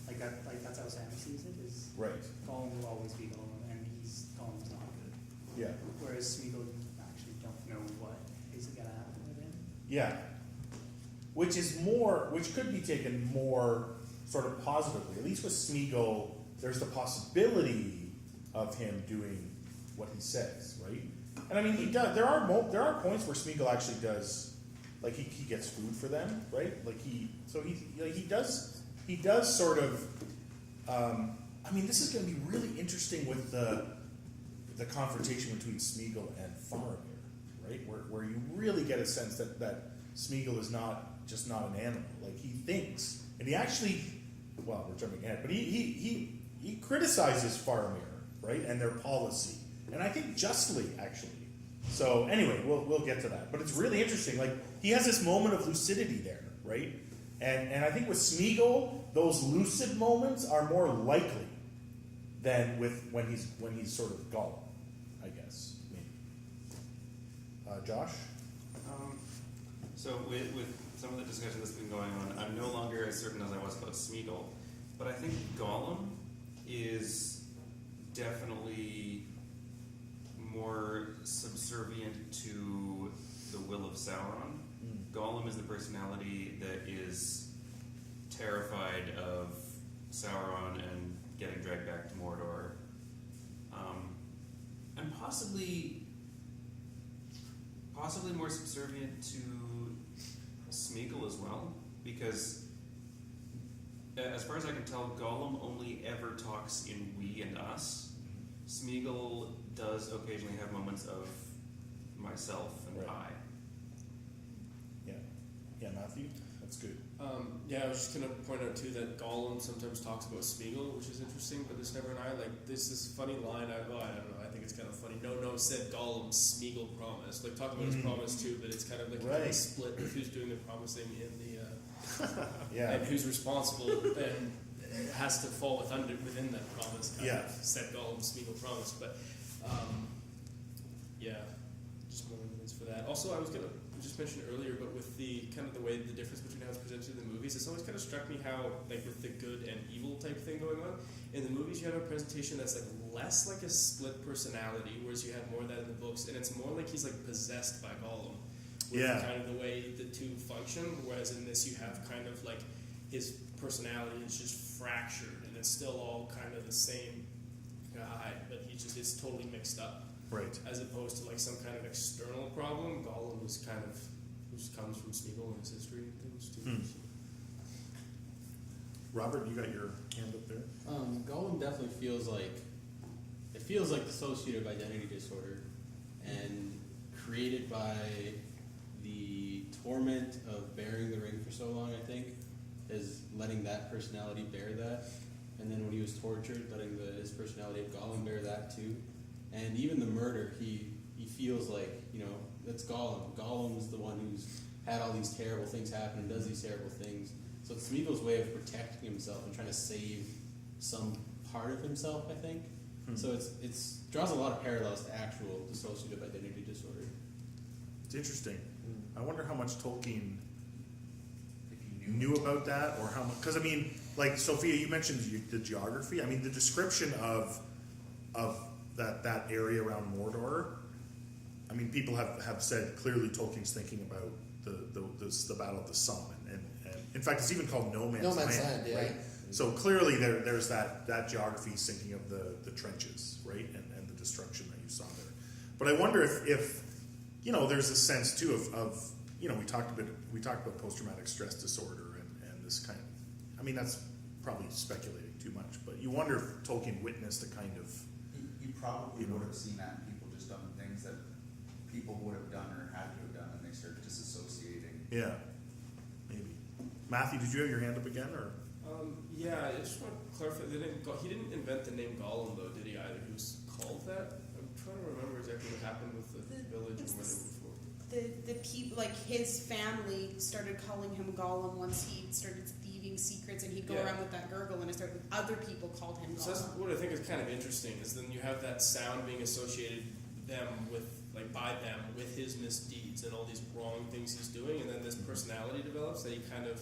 that's how Sam sees it, is Right. Gollum will always be Gollum, and Gollum's not good. Yeah. Whereas Smeagol, you actually don't know what is going to happen with him. Yeah. Which could be taken more sort of positively. At least with Smeagol, there's the possibility of him doing what he says, right? And I mean, he does. There are points where Smeagol actually does, like he gets food for them, right? Like he does sort of. I mean, this is going to be really interesting with the confrontation between Smeagol and Faramir, right? Where you really get a sense that Smeagol is not an animal. Like he thinks, and he actually, well, we're jumping ahead, but he criticizes Faramir, right, and their policy, and I think justly, actually. So anyway, we'll get to that, but it's really interesting. Like he has this moment of lucidity there, right, and I think with Smeagol, those lucid moments are more likely than when he's sort of Gollum, I guess. Maybe. Josh? So with some of the discussion that's been going on, I'm no longer as certain as I was about Smeagol, but I think Gollum is definitely more subservient to the will of Sauron. Gollum is the personality that is terrified of Sauron and getting dragged back to Mordor, and possibly more subservient to Smeagol as well, because as far as I can tell, Gollum only ever talks in we and us. Smeagol does occasionally have moments of myself and Right. I. Yeah, Matthew? That's good. Yeah, I was just gonna point out too that Gollum sometimes talks about Smeagol, which is interesting, but there's never an I. Like there's this funny line. I don't know. I think it's kind of funny. No said Gollum. Smeagol promised. Like talk about his promise too, but it's kind of like a kind of split of who's doing the promising in the and who's responsible, and it has to fall within that promise. Kind of said Gollum. Smeagol promise, but yeah, just more evidence for that. Also, I was gonna just mention earlier, but with the kind of the way the difference between how it's presented in the movies, it's always kind of struck me how, like with the good and evil type thing going on, in the movies you have a presentation that's like less like a split personality, whereas you have more of that in the books, and it's more like he's like possessed by Gollum. With kind of the way the two function, whereas in this you have kind of like his personality is just fractured, and it's still all kind of the same guy, but it's totally mixed up. Right. As opposed to like some kind of external problem. Gollum was kind of, which comes from Smeagol and his history and things too. Robert, you got your hand up there? Gollum definitely feels like dissociative identity disorder, and created by the torment of bearing the ring for so long, I think, is letting that personality bear that. And then when he was tortured, letting his personality of Gollum bear that too. And even the murder, he feels like, that's Gollum. Gollum's the one who's had all these terrible things happen and does these terrible things. So it's Smeagol's way of protecting himself and trying to save some part of himself, I think. So it's draws a lot of parallels to actual dissociative identity disorder. It's interesting. I wonder how much Tolkien knew about that, or how much. Because I mean, like Sophia, you mentioned the geography. I mean, the description of that area around Mordor. I mean, people have said clearly Tolkien's thinking about the Battle of the Somme, and in fact, it's even called No Man's Land, yeah. right? So clearly, there's that geography is thinking of the trenches, right, and the destruction that you saw there. But I wonder if there's a sense too of we talked about post-traumatic stress disorder and this kind of. I mean, that's probably speculating too much, but you wonder if Tolkien witnessed a kind of. He probably would have seen that in people just done things that people would have done or had to have done, and they start disassociating. Yeah, maybe. Matthew, did you have your hand up again, or? Yeah, I just want to clarify. He didn't invent the name Gollum, though, did he? Either he was called that. I'm trying to remember exactly what happened with the village and where they were before. The people, like his family, started calling him Gollum once he started thieving secrets, and he'd go around with that gurgle, and other people called him Gollum. So that's what I think is kind of interesting, is then you have that sound being associated by them with his misdeeds and all these wrong things he's doing, and then this personality develops that he kind of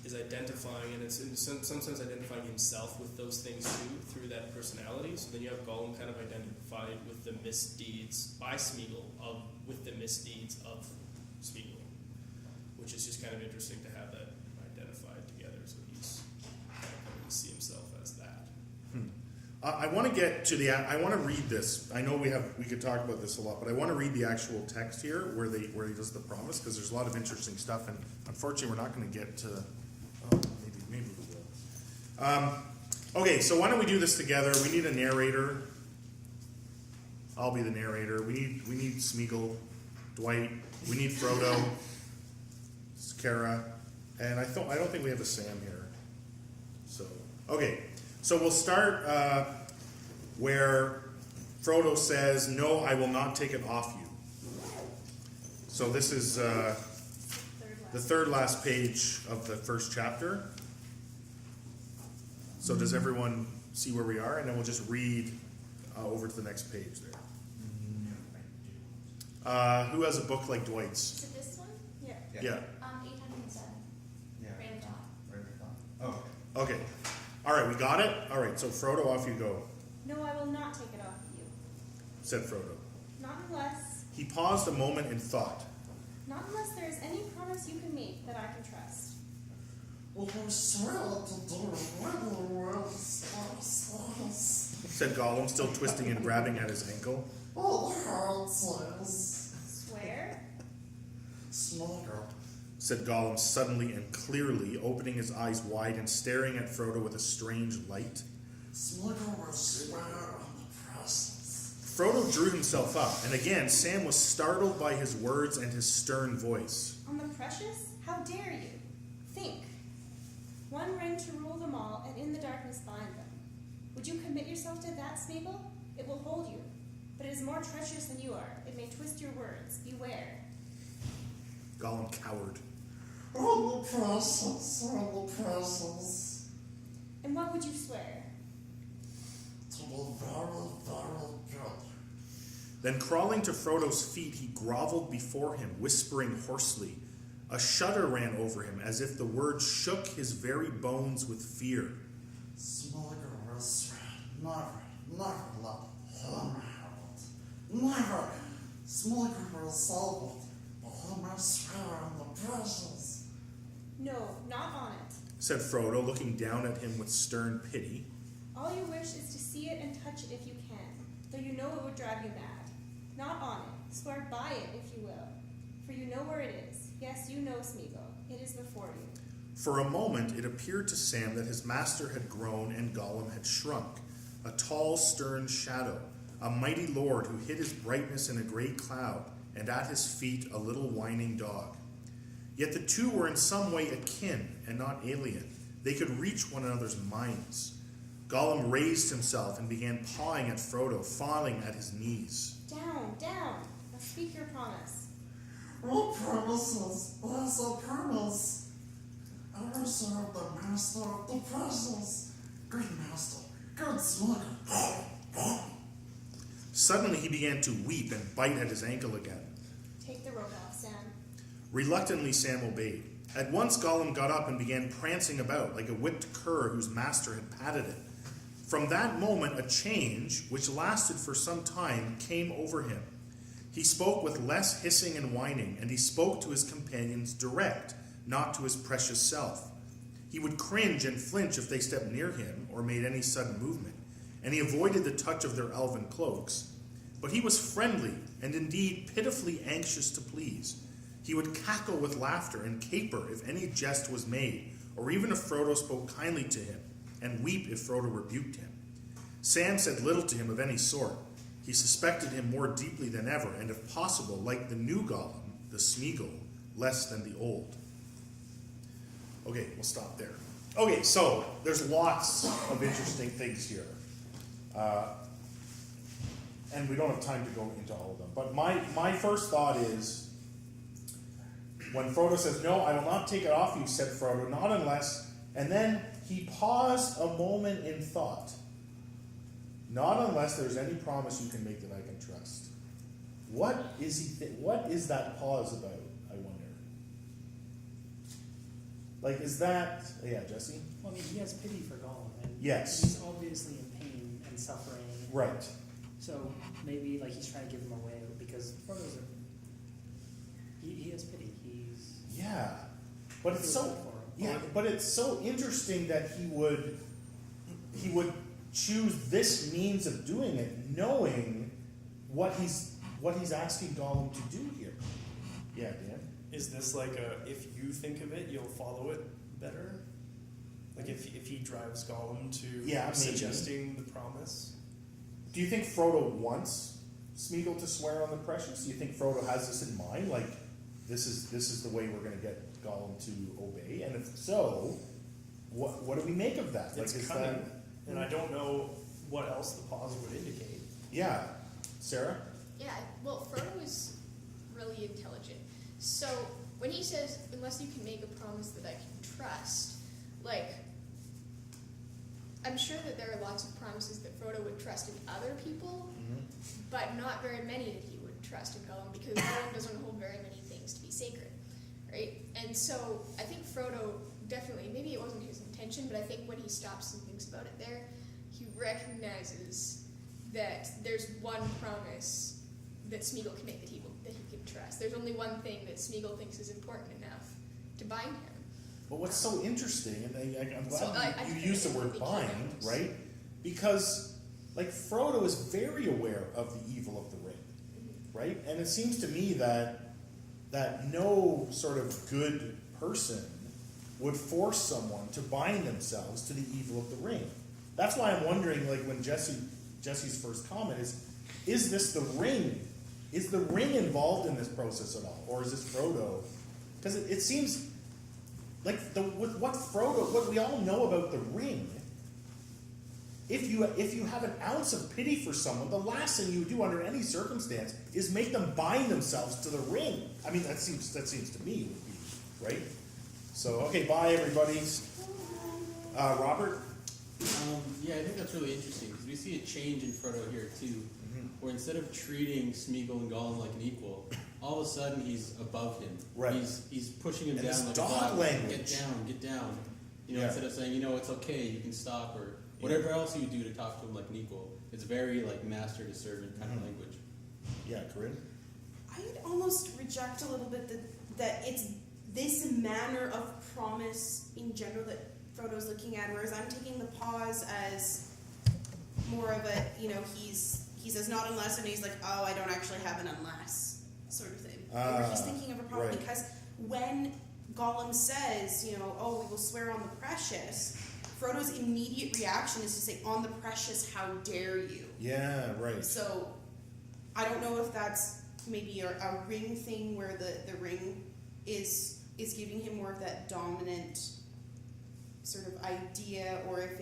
is identifying, and it's in some sense identifying himself with those things too through that personality. So then you have Gollum kind of identified with the misdeeds by Smeagol with the misdeeds of Smeagol, which is just kind of interesting to have that identified together. So he's kind of coming to see himself as that. I want to get to I want to read this. I know we could talk about this a lot, but I want to read the actual text here where he does the promise, because there's a lot of interesting stuff, and unfortunately we're not going to get to. Maybe we will. Okay, so why don't we do this together? We need a narrator. I'll be the narrator. We need Smeagol, Dwight. We need Frodo, Kara, and I don't think we have a Sam here. So okay. So we'll start where Frodo says, "No, I will not take it off you." So this is the third last page of the first chapter. So does everyone see where we are? And then we'll just read over to the next page there. Who has a book like Dwight's? Is it this one? Yeah. Yeah. 807. Yeah. Right at the top. Right at the top. Oh. Okay. All right, we got it? All right, so Frodo, off you go, No, I will not take it off of you. said Frodo. Not unless He paused a moment in thought. there is any promise you can make that I can trust. Said Gollum, still twisting and grabbing at his ankle. Swear? Said Gollum suddenly and clearly, opening his eyes wide and staring at Frodo with a strange light. Frodo drew himself up, and again Sam was startled by his words and his stern voice. On the precious? How dare you? Think. One ring to rule them all, and in the darkness bind them. Would you commit yourself to that, Smeagol? It will hold you. But it is more treacherous than you are. It may twist your words. Beware. Gollum cowered. And what would you swear? Then crawling to Frodo's feet, he groveled before him, whispering hoarsely. A shudder ran over him, as if the words shook his very bones with fear. No, not on it. Said Frodo, looking down at him with stern pity. All you wish is to see it and touch it if you can, though you know it would drive you mad. Not on it, swear by it if you will, for you know where it is. Yes, you know, Smeagol. It is before you. For a moment it appeared to Sam that his master had grown and Gollum had shrunk, a tall, stern shadow, a mighty lord who hid his brightness in a great cloud, and at his feet a little whining dog. Yet the two were in some way akin and not alien. They could reach one another's minds. Gollum raised himself and began pawing at Frodo, falling at his knees. Down, down. Now speak your promise. What promises? That's a promise. Ever serve the master of the precious. Good master, good Smeagol. Suddenly he began to weep and bite at his ankle again. Take the rope off, Sam. Reluctantly Sam obeyed. At once Gollum got up and began prancing about like a whipped cur whose master had patted it. From that moment a change, which lasted for some time, came over him. He spoke with less hissing and whining, and he spoke to his companions direct, not to his precious self. He would cringe and flinch if they stepped near him or made any sudden movement, and he avoided the touch of their elven cloaks. But he was friendly and indeed pitifully anxious to please. He would cackle with laughter and caper if any jest was made, or even if Frodo spoke kindly to him, and weep if Frodo rebuked him. Sam said little to him of any sort. He suspected him more deeply than ever, and if possible, like the new Gollum, the Smeagol, less than the old. Okay, we'll stop there. Okay, so there's lots of interesting things here. And we don't have time to go into all of them. But my first thought is, when Frodo says, "No, I will not take it off you," said Frodo, "not unless..." And then he paused a moment in thought. "Not unless there's any promise you can make that I can trust." What is what is that pause about, I wonder? Like, is that... Yeah, Jesse? Well, I mean, he has pity for Gollum, and Yes. he's obviously in pain and suffering. Right. So maybe like he's trying to give him a way out because Frodo's he has pity. He's Yeah. But it's so... for him. Yeah, but it's so interesting that he would choose this means of doing it, knowing what he's asking Gollum to do here. Yeah, Dan? Is this like a, if you think of it, you'll follow it better? Like if he drives Gollum to suggesting the promise? Do you think Frodo wants Smeagol to swear on the precious? Do you think Frodo has this in mind? Like, this is the way we're going to get Gollum to obey? And if so, what do we make of that? It's like, is cunning, that... and I don't know what else the pause would indicate. Yeah. Sarah? Yeah, well, Frodo is really intelligent. So when he says, "Unless you can make a promise that I can trust," like, I'm sure that there are lots of promises that Frodo would trust in other people, but not very many that he would trust in Gollum, because Gollum doesn't hold very many things to be sacred, right? And so I think Frodo definitely, maybe it wasn't his intention, but I think when he stops and thinks about it there, he recognizes that there's one promise that Smeagol can make that he can trust. There's only one thing that Smeagol thinks is important enough to bind him. But what's so interesting, and I'm glad So you used the word bind, right? Because, like, Frodo is very aware of the evil of the ring, right? And it seems to me that no sort of good person would force someone to bind themselves to the evil of the ring. That's why I'm wondering, like, when Jesse's first comment is this the ring? Is the ring involved in this process at all? Or is this Frodo? Because it seems like with what we all know about the ring, if you have an ounce of pity for someone, the last thing you do under any circumstance is make them bind themselves to the ring. I mean, that seems to me would be right. So okay, bye everybody. Robert. Yeah, I think that's really interesting because we see a change in Frodo here too, where instead of treating Smeagol and Gollum like an equal, all of a sudden he's above him. Right. He's pushing him And down it's like dog a dog. language. Get down. You know, instead of saying, it's okay, you can stop, or whatever else you do to talk to him like an equal. It's very like master to servant kind of language. Yeah, Corinne? I'd almost reject a little bit that it's this manner of promise in general that Frodo's looking at, whereas I'm taking the pause as more of a, he says not unless, and he's like, oh, I don't actually have an unless sort of thing. Where he's thinking of a problem, right. because when Gollum says, oh, we will swear on the precious, Frodo's immediate reaction is to say, on the precious, how dare you? Yeah, right. So I don't know if that's maybe a ring thing where the ring is giving him more of that dominant sort of idea, or if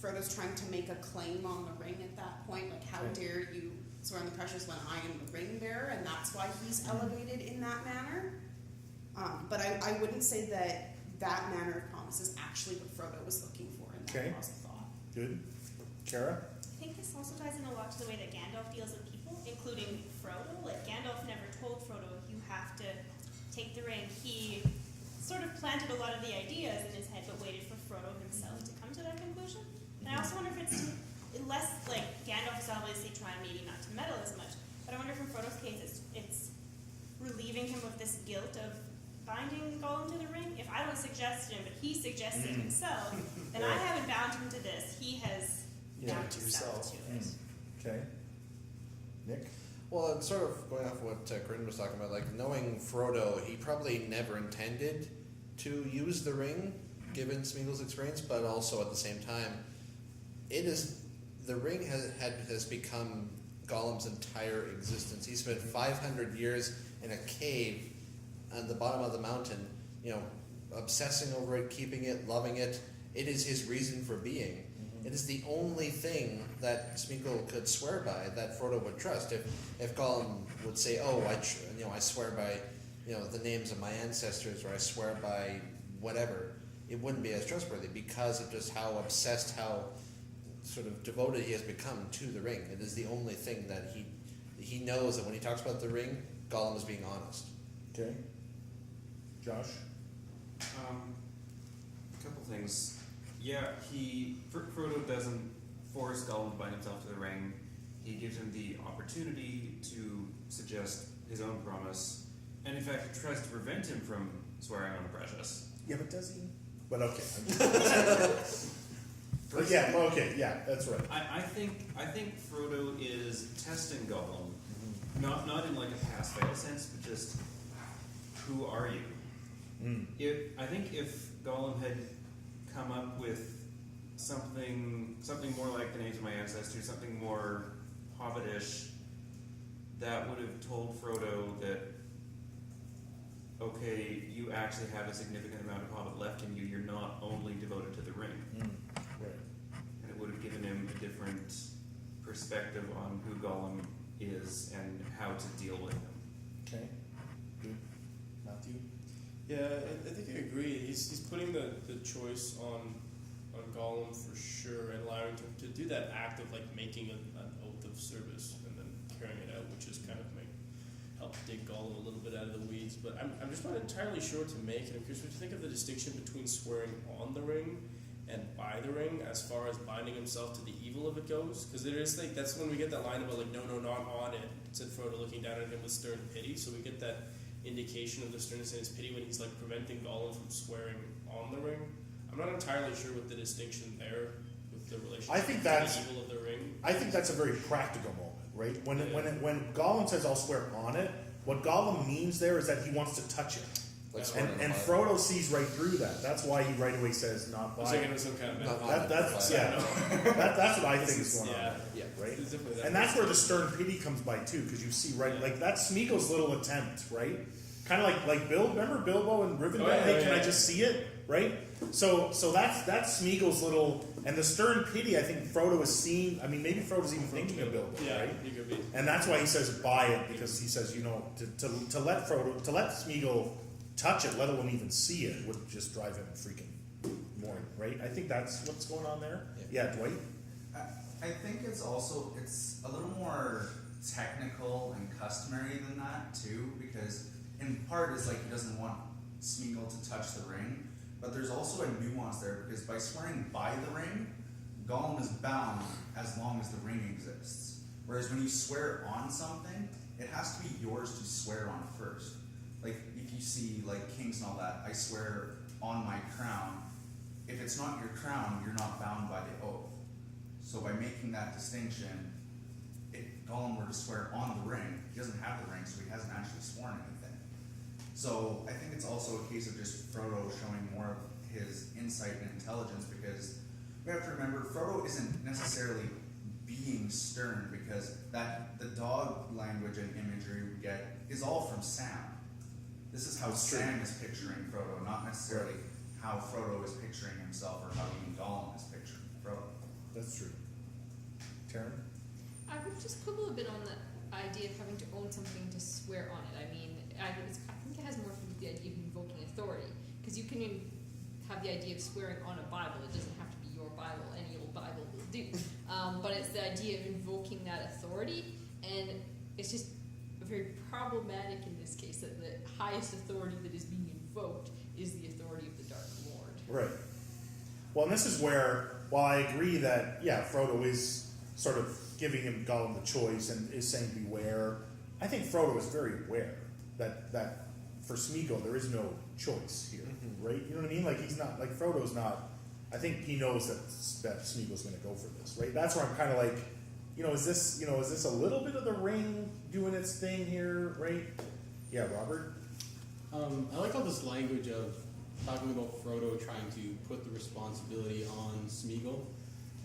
Frodo's trying to make a claim on the ring at that point, like how dare you swear on the precious when I am the ring bearer, and that's why he's elevated in that manner. But I wouldn't say that manner of promise is actually what Frodo was looking for in that clause of thought. Good. Kara? I think this also ties in a lot to the way that Gandalf deals with people, including Frodo. Like, Gandalf never told Frodo, you have to take the ring. He sort of planted a lot of the ideas in his head, but waited for Frodo himself to come to that conclusion. And I also wonder if it's less, like, Gandalf is obviously trying maybe not to meddle as much, but I wonder if in Frodo's case it's relieving him of this guilt of binding Gollum to the ring. If I don't suggest it, but he suggests it himself, then I haven't bound him to this. He has bound himself to it. Okay. Nick? Well, it's sort of going off what Corinne was talking about, like knowing Frodo, he probably never intended to use the ring, given Smeagol's experience, but also at the same time, the ring has become Gollum's entire existence. He spent 500 years in a cave on the bottom of the mountain, obsessing over it, keeping it, loving it. It is his reason for being. It is the only thing that Smeagol could swear by, that Frodo would trust. If Gollum would say, "Oh, I swear by, the names of my ancestors," or "I swear by whatever," it wouldn't be as trustworthy because of just how obsessed, how sort of devoted he has become to the ring. It is the only thing that he knows that when he talks about the ring, Gollum is being honest. Okay. Josh? A couple things. Yeah, Frodo doesn't force Gollum to bind himself to the ring. He gives him the opportunity to suggest his own promise, and in fact tries to prevent him from swearing on the precious. Yeah, but does he? But okay. That's right. I think Frodo is testing Gollum, not in like a pass-fail sense, but just who are you? I think if Gollum had come up with something more like the names of my ancestors, something more hobbitish, that would have told Frodo that, okay, you actually have a significant amount of hobbit left in you. You're not only devoted to the ring. Right. And it would have given him a different perspective on who Gollum is and how to deal with him. Okay. Good. Matthew? Yeah, I think I agree. He's putting the choice on Gollum for sure, and allowing him to do that act of like making an oath of service and then carrying it out, which is kind of help dig Gollum a little bit out of the weeds. But I'm just not entirely sure what to make. And I'm curious what you think of the distinction between swearing on the ring and by the ring, as far as binding himself to the evil if it goes. Because there is that's when we get that line about like no, not on it, said Frodo looking down at him with stern pity. So we get that indication of the sternness and his pity when he's like preventing Gollum from swearing on the ring. I'm not entirely sure what the distinction there with the relationship to the evil of the ring. I think that's a very practical moment, right? When Gollum says I'll swear on it, what Gollum means there is that he wants to touch it. And Frodo sees right through that. That's why he right away says not by. I was thinking it was some kind of that's what I think is going on. Yeah, right. And that's where the stern pity comes by too, because you see like that's Smeagol's little attempt, right? Kind of like Bill. Remember Bilbo and Rivendell? Hey, can I just see it? Right. So that's Smeagol's little, and the stern pity. I think Frodo is seeing. I mean, maybe Frodo's even thinking of Bilbo, right? He could be. And that's why he says buy it, because he says to let Smeagol touch it, let alone even see it, would just drive him freaking more, right? I think that's what's going on there. Yeah, Dwight? I think it's a little more technical and customary than that too, because in part is like he doesn't want Smeagol to touch the ring, but there's also a nuance there, because by swearing by the ring, Gollum is bound as long as the ring exists. Whereas when you swear on something, it has to be yours to swear on first. Like, if you see, like, kings and all that, I swear on my crown. If it's not your crown, you're not bound by the oath. So by making that distinction, if Gollum were to swear on the ring, he doesn't have the ring, so he hasn't actually sworn anything. So I think it's also a case of just Frodo showing more of his insight and intelligence, because we have to remember Frodo isn't necessarily being stern, because the dog language and imagery we get is all from Sam. This is how Sam is picturing Frodo, not necessarily how Frodo is picturing himself or how even Gollum is picturing Frodo. That's true. Taryn? I would just quibble a bit on the idea of having to own something to swear on it. I mean, I think it has more to do with the idea of invoking authority, because you can have the idea of swearing on a Bible. It doesn't have to be your Bible. Any old Bible will do. But it's the idea of invoking that authority, and it's just very problematic in this case that the highest authority that is being invoked is the authority of the Dark Lord. Right. Well, and this is where, while I agree that, yeah, Frodo is sort of giving him Gollum the choice and is saying beware, I think Frodo is very aware that for Smeagol there is no choice here, right? You know what I mean? Like, he's not, like, Frodo's not, I think he knows that Smeagol's going to go for this, right? That's where I'm kind of like, is this a little bit of the ring doing its thing here, right? Yeah, Robert? I like all this language of talking about Frodo trying to put the responsibility on Smeagol,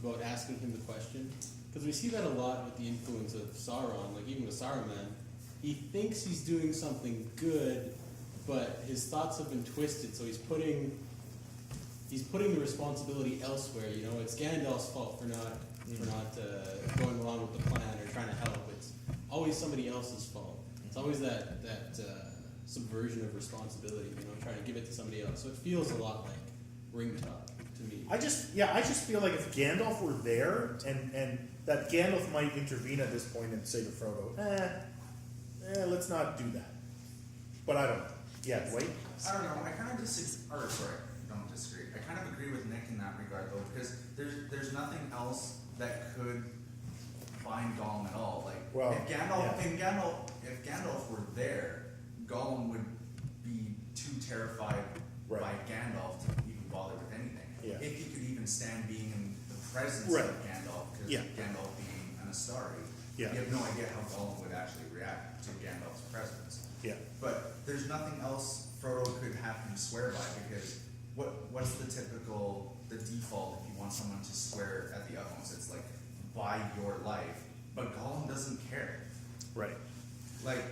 about asking him the question. Because we see that a lot with the influence of Sauron, like even with Saruman. He thinks he's doing something good, but his thoughts have been twisted, so he's putting the responsibility elsewhere. It's Gandalf's fault for not going along with the plan or trying to help. It's always somebody else's fault. It's always that subversion of responsibility, trying to give it to somebody else. So it feels a lot like ring talk to me. I just feel like if Gandalf were there and that Gandalf might intervene at this point and say to Frodo, let's not do that. But I don't know. Yeah, wait. I don't know. I kind of don't disagree. I kind of agree with Nick in that regard, though, because there's nothing else that could bind Gollum at all. Like, if Gandalf were there, Gollum would be too terrified by Gandalf to even bother with anything. Yeah. If he could even stand being in the presence of Gandalf, because Gandalf being an Astari, you have no idea how Gollum would actually react to Gandalf's presence. Yeah. But there's nothing else Frodo could have him swear by, because what's the default if you want someone to swear at the utmost? It's like, by your life. But Gollum doesn't care. Right. Like,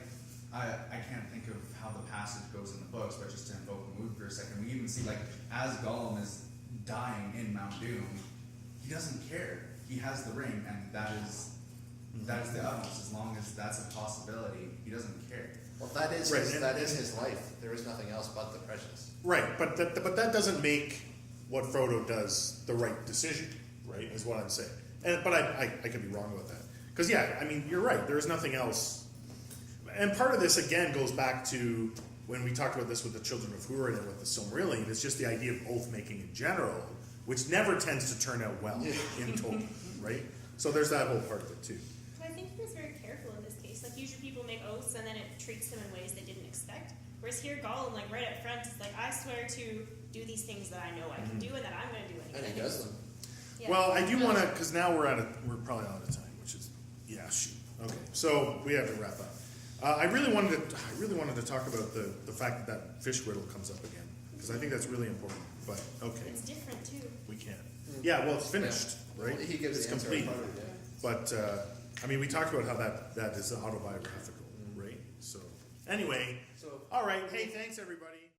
I can't think of how the passage goes in the books, but just to invoke the mood for a second, we even see, like, as Gollum is dying in Mount Doom, he doesn't care. He has the ring, and that is the utmost. As long as that's a possibility, he doesn't care. Well, that is his life. There is nothing else but the precious. Right, but that doesn't make what Frodo does the right decision, right? Is what I'm saying. But I could be wrong about that. Because you're right. There is nothing else. And part of this again goes back to when we talked about this with the Children of Húrin and with the Silmarillion. It's just the idea of oath making in general, which never tends to turn out well in Tolkien, right? So there's that whole part of it too. I think he was very careful in this case. Like, usually people make oaths and then it treats them in ways they didn't expect. Whereas here, Gollum, like right up front, is like, I swear to do these things that I know I can do and that I'm going to do anyway. And he does them. Yeah. Well, I do want to, because now we're probably out of time, which is shoot. Okay, so we have to wrap up. I really wanted to talk about the fact that fish riddle comes up again, because I think that's really important. But okay, it's different too. We can't. Yeah, well, it's finished, right? Well, he gives it's the answer complete. part of it, But we talked about how that is autobiographical, right? So anyway, all right. Hey, thanks everybody.